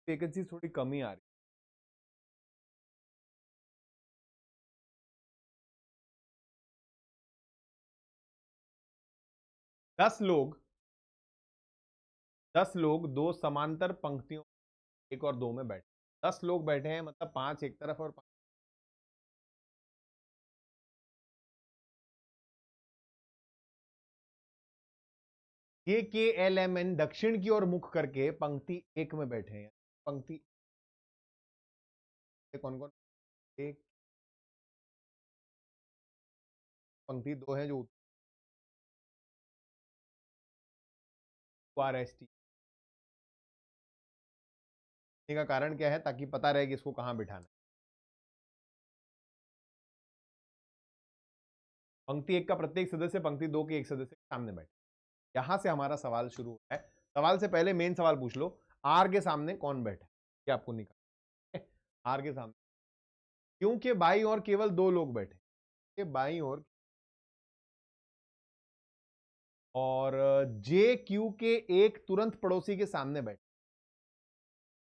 वैकेंसी थोड़ी कमी आ रही, 10 लोग, 10 लोग दो समांतर पंक्तियों, एक और दो में बैठे, 10 लोग बैठे हैं, मतलब 5 एक तरफ और 5। के एल एम एन दक्षिण की ओर मुख करके पंक्ति एक में बैठे हैं। पंक्ति कौन कौन, एक, पंक्ति दो है जो आर एस टी का कारण क्या है, ताकि पता रहे कि इसको कहां बिठाना है। पंक्ति एक का प्रत्येक सदस्य पंक्ति दो के एक सदस्य के सामने बैठे। यहां से हमारा सवाल शुरू होता है। सवाल से पहले मेन सवाल पूछ लो, आर के सामने कौन बैठा है, क्या आपको निकाल आर के सामने, क्योंकि बाई और केवल 2 लोग बैठे, के बाई और और जे क्यू के एक तुरंत पड़ोसी के सामने बैठा,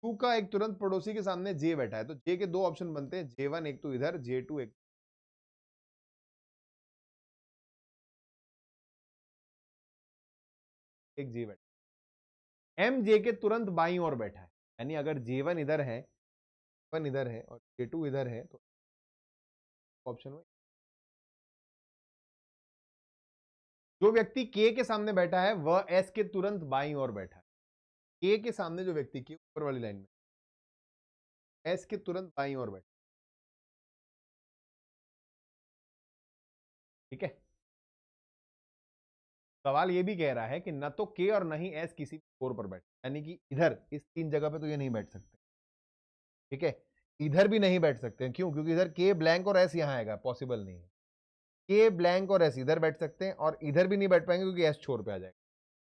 क्यू का एक तुरंत पड़ोसी के सामने जे बैठा है, तो जे के दो ऑप्शन बनते हैं, J1 एक तो इधर, J2 एक जे बैठा, एम जे के तुरंत बाईं ओर बैठा है, यानी अगर J1 इधर है, J1 इधर है और J2 इधर है, तो ऑप्शन में जो व्यक्ति के सामने बैठा है वह एस के तुरंत बाईं ओर बैठा है। के सामने जो व्यक्ति की ऊपर वाली लाइन में एस के तुरंत बाईं ओर बैठा, ठीक है। सवाल ये भी कह रहा है कि न तो के और न ही एस किसी स्कोर पर बैठे, यानी कि इधर इस तीन जगह पे तो ये नहीं बैठ सकते, ठीक है। इधर भी नहीं बैठ सकते हैं, क्यों? क्योंकि इधर के ब्लैंक और एस यहां आएगा, पॉसिबल नहीं है। के ब्लैंक और एस इधर बैठ सकते हैं और इधर भी नहीं बैठ पाएंगे क्योंकि एस छोर पे आ जाएगा।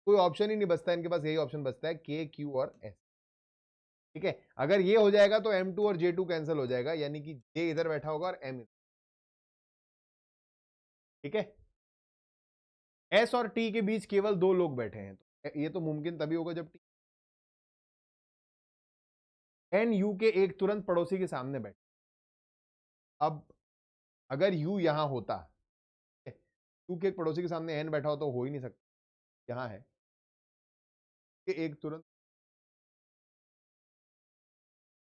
कोई ऑप्शन ही नहीं बचता, इनके पास यही ऑप्शन बचता है, के क्यू और एस, ठीक है। अगर ये हो जाएगा तो M2 और J2 कैंसिल हो जाएगा, यानी कि J इधर बैठा होगा और M, ठीक है। S और T के बीच केवल दो लोग बैठे हैं, तो ये तो मुमकिन तभी होगा जब N U के एक तुरंत पड़ोसी के सामने बैठे। अब अगर U यहां होता, U के एक पड़ोसी के सामने N बैठा हो तो हो ही नहीं सकता, यहां है कि एक तुरंत।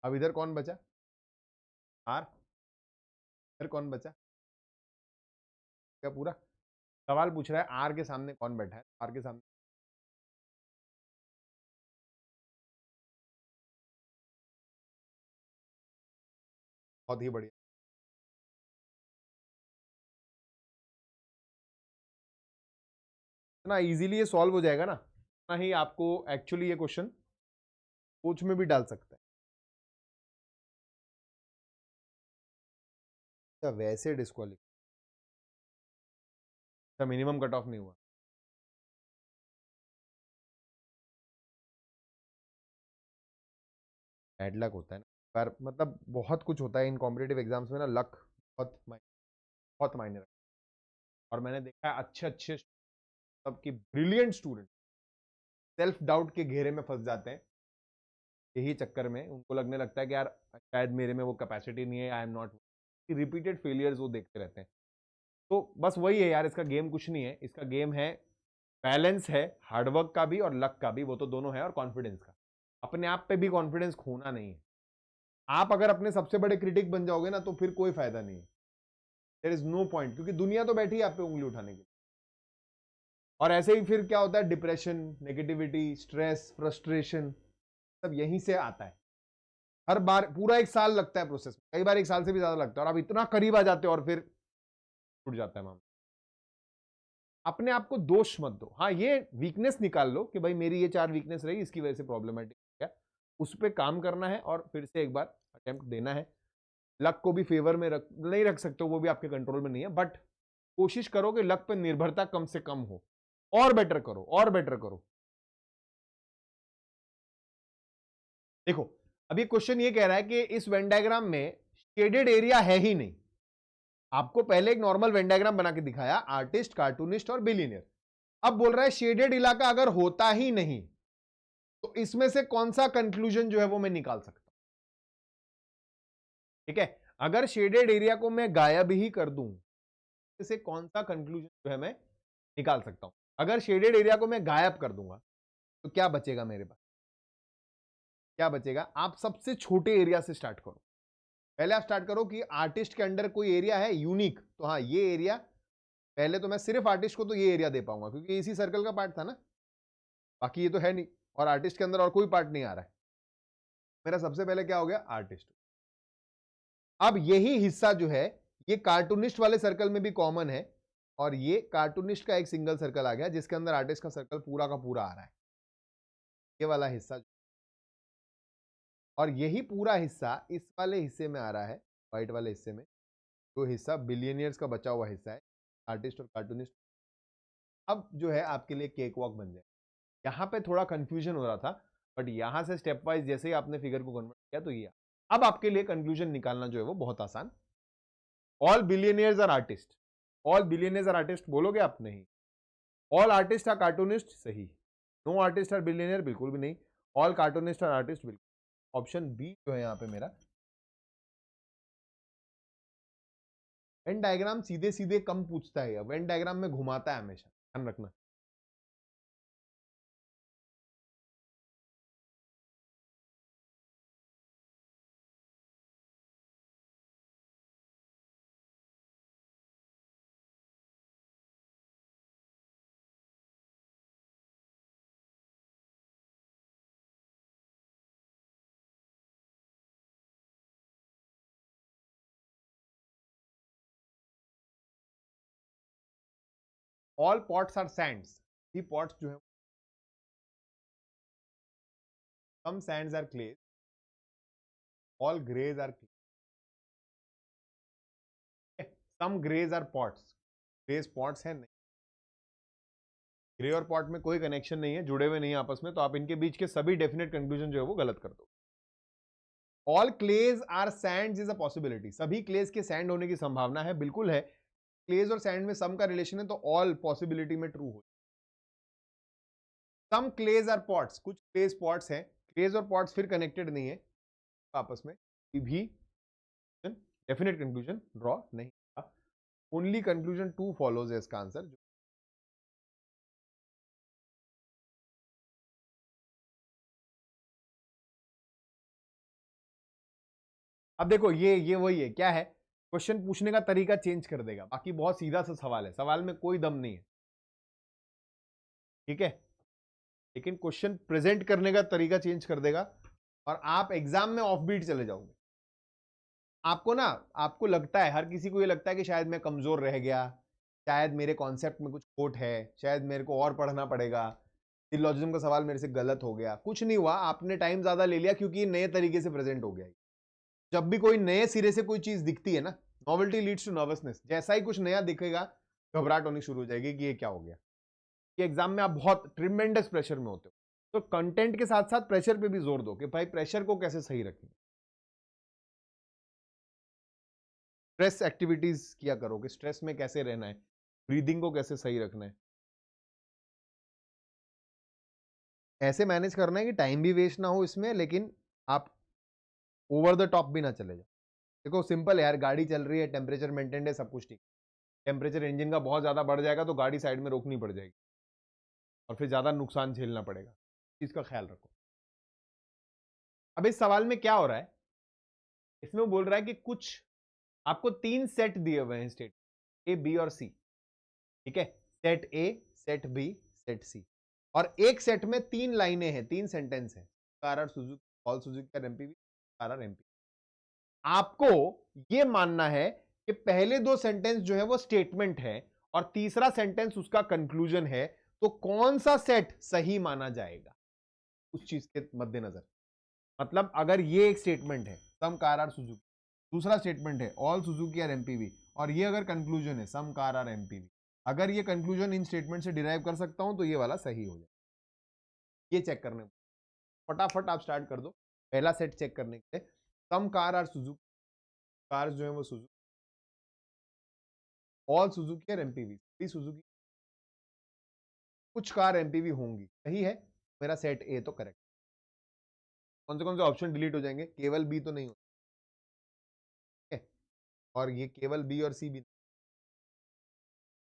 अब इधर कौन बचा? R। इधर कौन बचा? क्या पूरा सवाल पूछ रहा है आर के सामने कौन बैठा है, आर के सामने बहुत ही बढ़िया ना, इजीली ये सॉल्व हो जाएगा ना, ना ही आपको एक्चुअली ये क्वेश्चन कोच में भी डाल सकता है। अच्छा, वैसे डिस्क्वालिफाई मिनिमम कट ऑफ नहीं हुआ, बैड लक होता है ना, पर मतलब बहुत कुछ होता है इन कॉम्पिटेटिव एग्जाम्स में ना, लक बहुत मायने रखता है। और मैंने देखा है अच्छे अच्छे सबकी ब्रिलियंट स्टूडेंट सेल्फ डाउट के घेरे में फंस जाते हैं, यही चक्कर में उनको लगने लगता है कि यार शायद मेरे में वो कैपेसिटी नहीं है, I am not, repeated failures वो देखते रहते हैं। तो बस वही है यार, इसका गेम कुछ नहीं है, इसका गेम है बैलेंस है, हार्डवर्क का भी और लक का भी, वो तो दोनों है, और कॉन्फिडेंस का। अपने आप पे भी कॉन्फिडेंस खोना नहीं है। आप अगर अपने सबसे बड़े क्रिटिक बन जाओगे ना तो फिर कोई फायदा नहीं है, देयर इज नो पॉइंट, क्योंकि दुनिया तो बैठी है आप पे उंगली उठाने के लिए। और ऐसे ही फिर क्या होता है, डिप्रेशन, नेगेटिविटी, स्ट्रेस, फ्रस्ट्रेशन, सब यहीं से आता है। हर बार पूरा एक साल लगता है प्रोसेस में, कई बार एक साल से भी ज्यादा लगता है, और आप इतना करीब आ जाते हो और फिर टूट जाता है मामला। अपने आप को दोष मत दो, हाँ ये वीकनेस निकाल लो कि भाई मेरी ये 4 वीकनेस रही, इसकी वजह से प्रॉब्लमेटिक है, उस पर काम करना है और फिर से एक बार अटेम्प्ट देना है। लक को भी फेवर में नहीं रख सकते हो, वो भी आपके कंट्रोल में नहीं है, बट कोशिश करो कि लक पर निर्भरता कम से कम हो, और बेटर करो और बेटर करो। देखो अभी क्वेश्चन ये कह रहा है कि इस वेन डायग्राम में शेडेड एरिया है ही नहीं। आपको पहले एक नॉर्मल वेन डायग्राम बना के दिखाया, आर्टिस्ट, कार्टूनिस्ट और बिलियनियर। अब बोल रहा है शेडेड इलाका अगर होता ही नहीं तो इसमें से कौन सा कंक्लूजन जो है वो मैं निकाल सकता हूं, ठीक है। अगर शेडेड एरिया को मैं गायब ही कर दूं, इसे कौन सा कंक्लूजन जो है मैं निकाल सकता हूं। अगर शेडेड एरिया को मैं गायब कर दूंगा तो क्या बचेगा मेरे पास, क्या बचेगा? आप सबसे छोटे एरिया से स्टार्ट करो। पहले आप स्टार्ट करो कि आर्टिस्ट के अंडर कोई एरिया है यूनिक, तो हाँ ये एरिया, पहले तो मैं सिर्फ आर्टिस्ट को तो ये एरिया दे पाऊंगा क्योंकि इसी सर्कल का पार्ट था ना, बाकी ये तो है नहीं, और आर्टिस्ट के अंदर और कोई पार्ट नहीं आ रहा है। मेरा सबसे पहले क्या हो गया, आर्टिस्ट। अब यही हिस्सा जो है ये कार्टूनिस्ट वाले सर्कल में भी कॉमन है, और ये कार्टूनिस्ट का एक सिंगल सर्कल आ गया जिसके अंदर आर्टिस्ट का सर्कल पूरा का पूरा आ रहा है, ये वाला हिस्सा। और यही पूरा हिस्सा इस वाले हिस्से में आ रहा है, व्हाइट वाले हिस्से में, जो हिस्सा बिलियनियर्स का बचा हुआ हिस्सा है, आर्टिस्ट और कार्टूनिस्ट। अब जो है आपके लिए केक वॉक बन जाए। यहां पे थोड़ा कंफ्यूजन हो रहा था, बट यहां से स्टेप वाइज जैसे ही आपने फिगर को कन्वर्ट किया तो ये अब आपके लिए कंक्लूजन निकालना जो है वो बहुत आसान। All billionaires are artist, all billionaires are artist बोलोगे आप? नहीं, ऑल आर्टिस्ट आर कार्टूनिस्ट, सही। नो आर्टिस्ट आर बिलियनियर, बिल्कुल भी नहीं। ऑल कार्टूनिस्ट आर आर्टिस्ट, बिल्कुल। ऑप्शन बी जो है यहाँ पे मेरा। वेन डायग्राम सीधे सीधे कम पूछता है, वेन डायग्राम में घुमाता है हमेशा, ध्यान रखना। ऑल पॉट्स आर सैंड्स, ही पॉट्स जो है, some sands are clay, all greys are clay, some greys are pots, greys pots है नहीं। ग्रे और पॉट में कोई कनेक्शन नहीं है, जुड़े हुए नहीं है आपस में, तो आप इनके बीच के सभी डेफिनेट कंक्लूजन जो है वो गलत कर दो। All clays are sands is a possibility, सभी क्लेज के सैंड होने की संभावना है, बिल्कुल है। क्लेज और सैंड में सम का रिलेशन है, तो ऑल पॉसिबिलिटी में ट्रू हो। सम क्लेज आर पॉट्स, कुछ क्लेज पॉट्स हैं, क्लेज और पॉट्स फिर कनेक्टेड नहीं है आपस में, भी डेफिनेट कंक्लूजन ड्रॉ नहीं होगा। ओनली कंक्लूजन 2 फॉलोज है इसका आंसर। अब देखो ये वही है, क्या है, क्वेश्चन पूछने का तरीका चेंज कर देगा, बाकी बहुत सीधा सा सवाल है, सवाल में कोई दम नहीं है, ठीक है, लेकिन क्वेश्चन प्रेजेंट करने का तरीका चेंज कर देगा और आप एग्जाम में ऑफ बीट चले जाओगे। आपको ना, आपको लगता है, हर किसी को ये लगता है कि शायद मैं कमजोर रह गया, शायद मेरे कॉन्सेप्ट में कुछ खोट है, शायद मेरे को और पढ़ना पड़ेगा, सिलोजिज्म का सवाल मेरे से गलत हो गया। कुछ नहीं हुआ, आपने टाइम ज्यादा ले लिया क्योंकि नए तरीके से प्रेजेंट हो गया। जब भी कोई नए सिरे से कोई चीज दिखती है ना, नॉवेल्टी लीड्स टू नर्वसनेस, जैसा ही कुछ नया दिखेगा घबराहट होनी शुरू हो जाएगी कि ये क्या हो गया। कि एग्जाम में आप बहुत ट्रिमेंडस प्रेशर में होते हो, तो कंटेंट के साथ साथ प्रेशर पे भी जोर दो कि भाई प्रेशर को कैसे सही रखें। स्ट्रेस एक्टिविटीज किया करो कि स्ट्रेस में कैसे रहना है, ब्रीदिंग को कैसे सही रखना है, ऐसे मैनेज करना है कि टाइम भी वेस्ट ना हो इसमें, लेकिन आप ओवर द टॉप भी ना चले जाओ। देखो सिंपल है यार, गाड़ी चल रही है, टेम्परेचर मेंटेन है, सब कुछ ठीक, टेम्परेचर इंजन का बहुत ज्यादा बढ़ जाएगा तो गाड़ी साइड में रोकनी पड़ जाएगी और फिर ज्यादा नुकसान झेलना पड़ेगा, इसका ख्याल रखो। अब इस सवाल में क्या हो रहा है, इसमें वो बोल रहा है कि कुछ आपको 3 सेट दिए हुए हैं, स्टेट ए बी और सी, ठीक है, set A, set B, set C, और एक सेट में 3 लाइनें हैं, 3 सेंटेंस है, car are Suzuki, all Suzuki are MPV, car are MP. आपको यह मानना है कि पहले 2 सेंटेंस जो है वो स्टेटमेंट है और तीसरा सेंटेंस उसका कंक्लूजन है, तो कौन सा सेट सही माना जाएगा उस चीज के मद्देनजर। मतलब अगर ये एक स्टेटमेंट है, सम कार आर सुजुकी, दूसरा स्टेटमेंट है ऑल सुजुकी आर एमपीवी, और ये अगर कंक्लूजन है सम कार आर एमपीवी, अगर ये कंक्लूजन इन स्टेटमेंट से डिराइव कर सकता हूं तो ये वाला सही हो जाए। ये चेक करने, फटाफट आप स्टार्ट कर दो पहला सेट चेक करने के लिए। Some car are Suzuki, car जो है वो Suzuki, all Suzuki are MPV, Suzuki, कुछ कार एमपीवी होंगी, सही है, मेरा सेट ए तो करेक्ट। कौन से ऑप्शन डिलीट हो जाएंगे, केवल बी तो नहीं होता, और ये केवल बी और सी भी।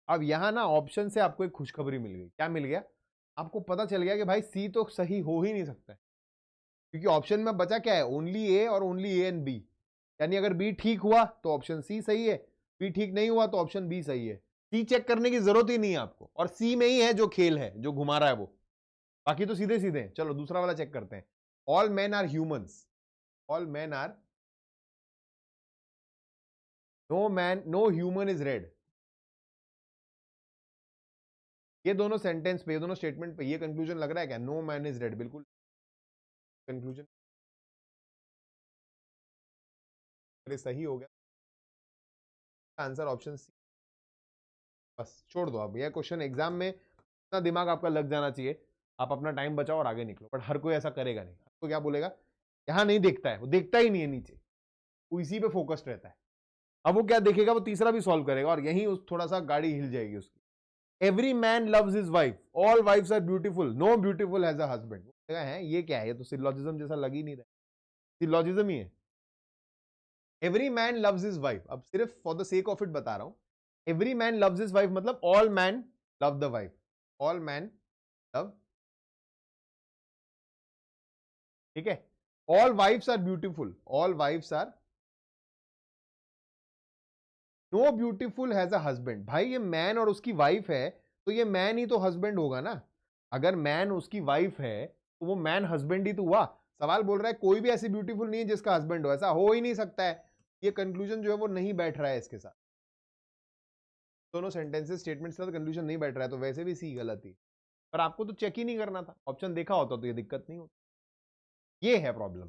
अब यहां ना ऑप्शन से आपको एक खुशखबरी मिल गई, क्या मिल गया, आपको पता चल गया कि भाई सी तो सही हो ही नहीं सकता है, क्योंकि ऑप्शन में बचा क्या है, ओनली ए और ओनली ए एंड बी, यानी अगर बी ठीक हुआ तो ऑप्शन सी सही है, बी ठीक नहीं हुआ तो ऑप्शन बी सही है। सी चेक करने की जरूरत ही नहीं है आपको, और सी में ही है जो खेल है, जो घुमा रहा है वो, बाकी तो सीधे सीधे हैं। चलो दूसरा वाला चेक करते हैं, all man are humans, all man are, no man, no human is red, ये दोनों सेंटेंस पे, ये दोनों स्टेटमेंट पे ये कंक्लूजन लग रहा है क्या, नो मैन इज रेड, बिल्कुल कंक्लूजन सही हो गया, आंसर ऑप्शन सी। बस छोड़ दो, अब यह क्वेश्चन एग्जाम में इतना दिमाग आपका लग जाना चाहिए, आप अपना टाइम बचाओ और आगे निकलो, बट हर कोई ऐसा करेगा नहीं, तो क्या बोलेगा, यहां नहीं देखता है, वो देखता ही नहीं है नीचे, वो इसी पे फोकस्ड रहता है। अब वो क्या देखेगा, वो तीसरा भी सॉल्व करेगा और यहीं उस थोड़ा सा गाड़ी हिल जाएगी उसकी। Every man loves his wife, all wives are beautiful, no beautiful has a husband. है ये क्या है, ये तो सिलोजिज्म जैसा लग ही नहीं रहा, सिलोजिज्म ही है। Every man loves his wife, अब सिर्फ for the sake of it बता रहा हूं, every man loves his wife मतलब all man love the wife, all man love, ठीक है। All wives are beautiful, all wives are, no beautiful has a husband. भाई ये मैन और उसकी वाइफ है, तो ये मैन ही तो हस्बैंड होगा ना। अगर मैन उसकी वाइफ है तो वो मैन हस्बैंड ही तो हुआ। सवाल बोल रहा है कोई भी ऐसी ब्यूटीफुल नहीं है जिसका हस्बैंड हो, ऐसा हो ही नहीं सकता है। ये कंक्लूजन जो है वो नहीं बैठ रहा है इसके साथ, दोनों सेंटेंसेस स्टेटमेंट्स के साथ कंक्लूजन नहीं बैठ रहा है, तो वैसे भी सी गलत थी। पर आपको तो चेक ही नहीं करना था, ऑप्शन देखा होता तो ये दिक्कत नहीं होती। ये है प्रॉब्लम,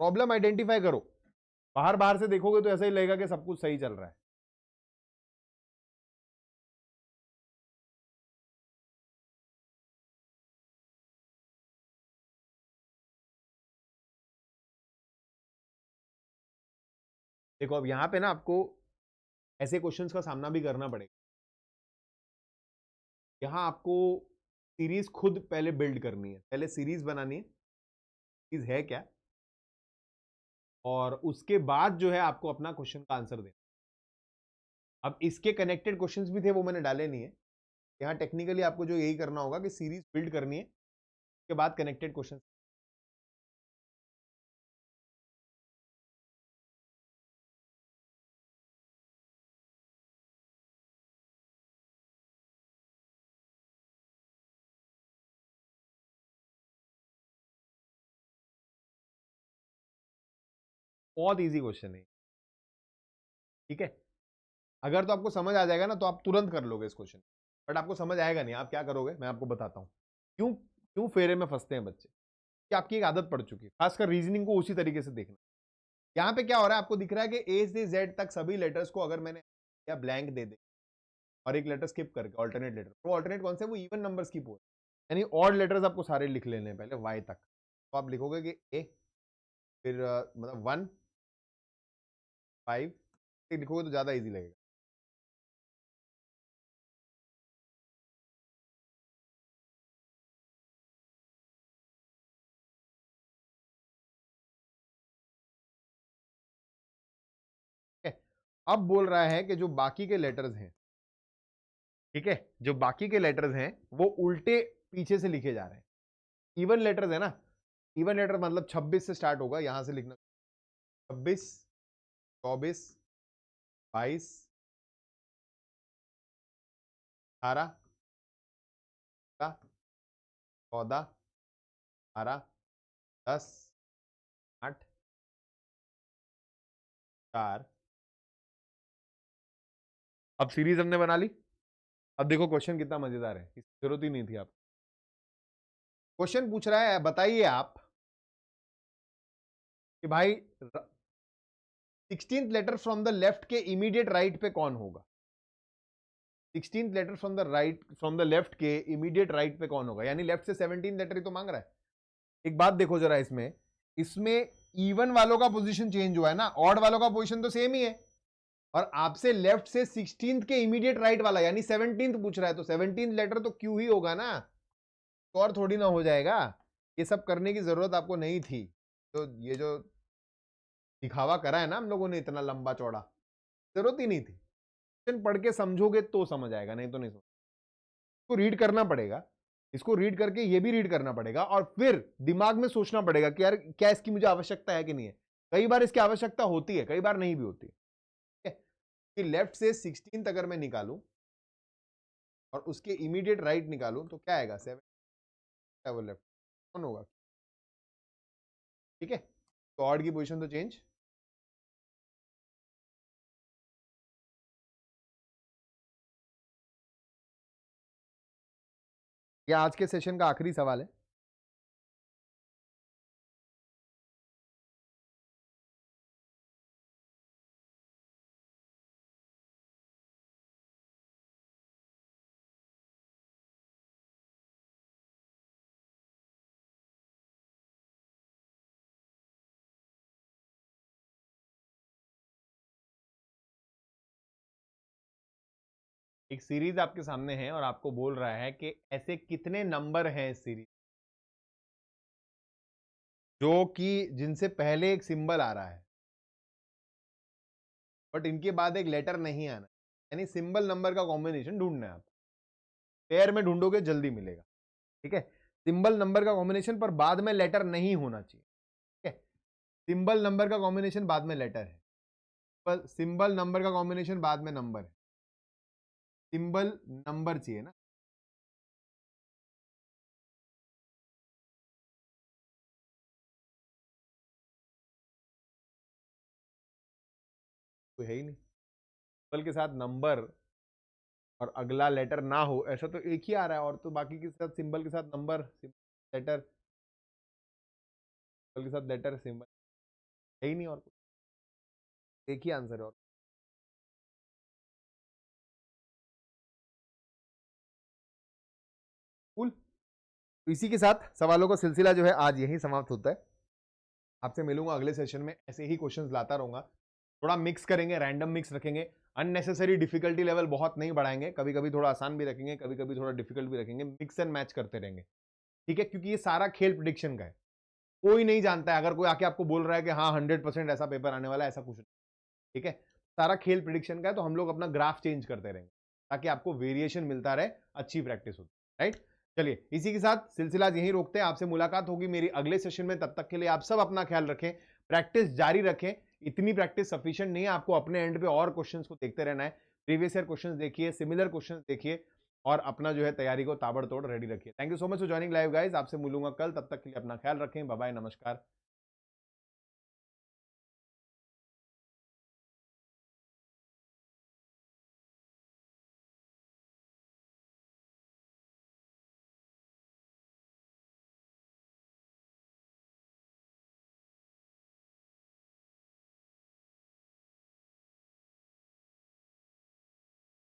प्रॉब्लम आइडेंटिफाई करो। बाहर बाहर से देखोगे तो ऐसा ही लगेगा कि सब कुछ सही चल रहा है। देखो अब यहां पे ना आपको ऐसे क्वेश्चंस का सामना भी करना पड़ेगा। यहां आपको सीरीज खुद पहले बिल्ड करनी है, पहले सीरीज बनानी है, सीरीज है क्या, और उसके बाद जो है आपको अपना क्वेश्चन का आंसर देना। अब इसके कनेक्टेड क्वेश्चंस भी थे, वो मैंने डाले नहीं है। यहां टेक्निकली आपको जो यही करना होगा कि सीरीज बिल्ड करनी है, उसके बाद कनेक्टेड क्वेश्चन। बहुत इजी क्वेश्चन है, ठीक है। अगर तो आपको समझ आ जाएगा ना तो आप तुरंत कर लोगे इस क्वेश्चन, बट आपको समझ आएगा नहीं, आप क्या करोगे मैं आपको बताता हूं। क्यों क्यों फेरे में फंसते हैं बच्चे, कि आपकी एक आदत पड़ चुकी है, खासकर रीजनिंग को उसी तरीके से देखना। यहां पे क्या हो रहा है, आपको दिख रहा है कि ए से जेड तक सभी लेटर्स को अगर मैंने या ब्लैंक दे दे और एक लेटर स्किप करके ऑल्टरनेट लेटर, वो ऑल्टरनेट कौन से, वो इवन नंबर्स की पोल, यानी ऑड लेटर्स आपको सारे लिख लेने हैं पहले वाई तक। तो आप लिखोगे कि ए, फिर मतलब 1 5 लिखोगे तो ज्यादा इजी लगेगा। ठीक है, अब बोल रहा है कि जो बाकी के लेटर्स हैं, ठीक है, जो बाकी के लेटर्स हैं वो उल्टे पीछे से लिखे जा रहे हैं। इवन लेटर्स है ना, इवन लेटर मतलब 26 से स्टार्ट होगा, यहां से लिखना 26 24 22 18 14 18 10 8 4। अब सीरीज हमने बना ली। अब देखो क्वेश्चन कितना मजेदार है, इसकी जरूरत ही नहीं थी। आप क्वेश्चन पूछ रहा है, बताइए आप कि भाई 16th letter from the left के इमीडिएट राइट पे कौन होगा। 16th letter from the right, from the left के इमीडिएट राइट पे कौन होगा, यानी लेफ्ट से 17 लेटर ही तो मांग रहा है। एक बात देखो जरा, इसमें इसमें इवन वालों का पोजीशन चेंज हुआ है ना, ऑड वालों का पोजीशन तो सेम ही है। और आपसे लेफ्ट से 16th के इमीडिएट राइट वाला यानी 17th पूछ रहा है, तो 17th लेटर तो क्यू ही होगा ना, तो और थोड़ी ना हो जाएगा। ये सब करने की जरूरत आपको नहीं थी, तो ये जो दिखावा करा है ना हम लोगों ने इतना लंबा चौड़ा, जरूरत ही नहीं थी। क्वेश्चन पढ़ के समझोगे तो समझ आएगा, नहीं तो नहीं समझ। इसको रीड करना पड़ेगा, इसको रीड करके ये भी रीड करना पड़ेगा, और फिर दिमाग में सोचना पड़ेगा कि यार क्या इसकी मुझे आवश्यकता है कि नहीं है। कई बार इसकी आवश्यकता होती है, कई बार नहीं भी होती है। कि लेफ्ट से 16th अगर मैं निकालूं और उसके इमीडिएट राइट निकालूं तो क्या आएगा, 7 लेफ्ट कौन होगा, ठीक है। तो ऑड की पोजीशन तो चेंज। यह आज के सेशन का आखिरी सवाल है। एक सीरीज आपके सामने है और आपको बोल रहा है कि ऐसे कितने नंबर हैं इस सीरीज जो कि जिनसे पहले एक सिंबल आ रहा है बट इनके बाद एक लेटर नहीं आना, यानी सिंबल नंबर का कॉम्बिनेशन ढूंढना है आप। पेयर में ढूंढोगे जल्दी मिलेगा, ठीक है। सिंबल नंबर का कॉम्बिनेशन पर बाद में लेटर नहीं होना चाहिए, ठीक है। सिंबल नंबर का कॉम्बिनेशन बाद में लेटर है, पर सिंबल नंबर का कॉम्बिनेशन बाद में नंबर है, सिंबल नंबर चाहिए ना। कोई है ही नहीं, सिंबल के साथ नंबर और अगला लेटर ना हो ऐसा तो एक ही आ रहा है, और तो बाकी के साथ सिंबल के साथ नंबर, लेटर, सिंबल के साथ लेटर, सिंबल है ही नहीं, और एक ही आंसर है। और कूल। तो इसी के साथ सवालों का सिलसिला जो है आज यही समाप्त होता है। आपसे मिलूंगा अगले सेशन में, ऐसे ही क्वेश्चंस लाता रहूंगा, थोड़ा मिक्स करेंगे, रैंडम मिक्स रखेंगे, अननेसेसरी डिफिकल्टी लेवल बहुत नहीं बढ़ाएंगे, कभी कभी थोड़ा आसान भी रखेंगे, कभी कभी थोड़ा डिफिकल्ट भी रखेंगे, मिक्स एंड मैच करते रहेंगे, ठीक है। क्योंकि ये सारा खेल प्रिडिक्शन का है, कोई नहीं जानता है, अगर कोई आके आपको बोल रहा है कि हाँ 100% ऐसा पेपर आने वाला है, ऐसा कुछ नहीं, ठीक है। सारा खेल प्रिडिक्शन का है, तो हम लोग अपना ग्राफ चेंज करते रहेंगे ताकि आपको वेरिएशन मिलता रहे, अच्छी प्रैक्टिस होती, राइट। चलिए इसी के साथ सिलसिला यहीं रोकते हैं, आपसे मुलाकात होगी मेरी अगले सेशन में, तब तक के लिए आप सब अपना ख्याल रखें, प्रैक्टिस जारी रखें। इतनी प्रैक्टिस सफिशिएंट नहीं है, आपको अपने एंड पे और क्वेश्चंस को देखते रहना है, प्रीवियस ईयर क्वेश्चंस देखिए, सिमिलर क्वेश्चंस देखिए, और अपना जो है तैयारी को ताबड़तोड़ रेडी रखिए। Thank you so much for joining live guys, आपसे मिलूंगा कल, तब तक के लिए अपना ख्याल रखें, बाय बाय, नमस्कार।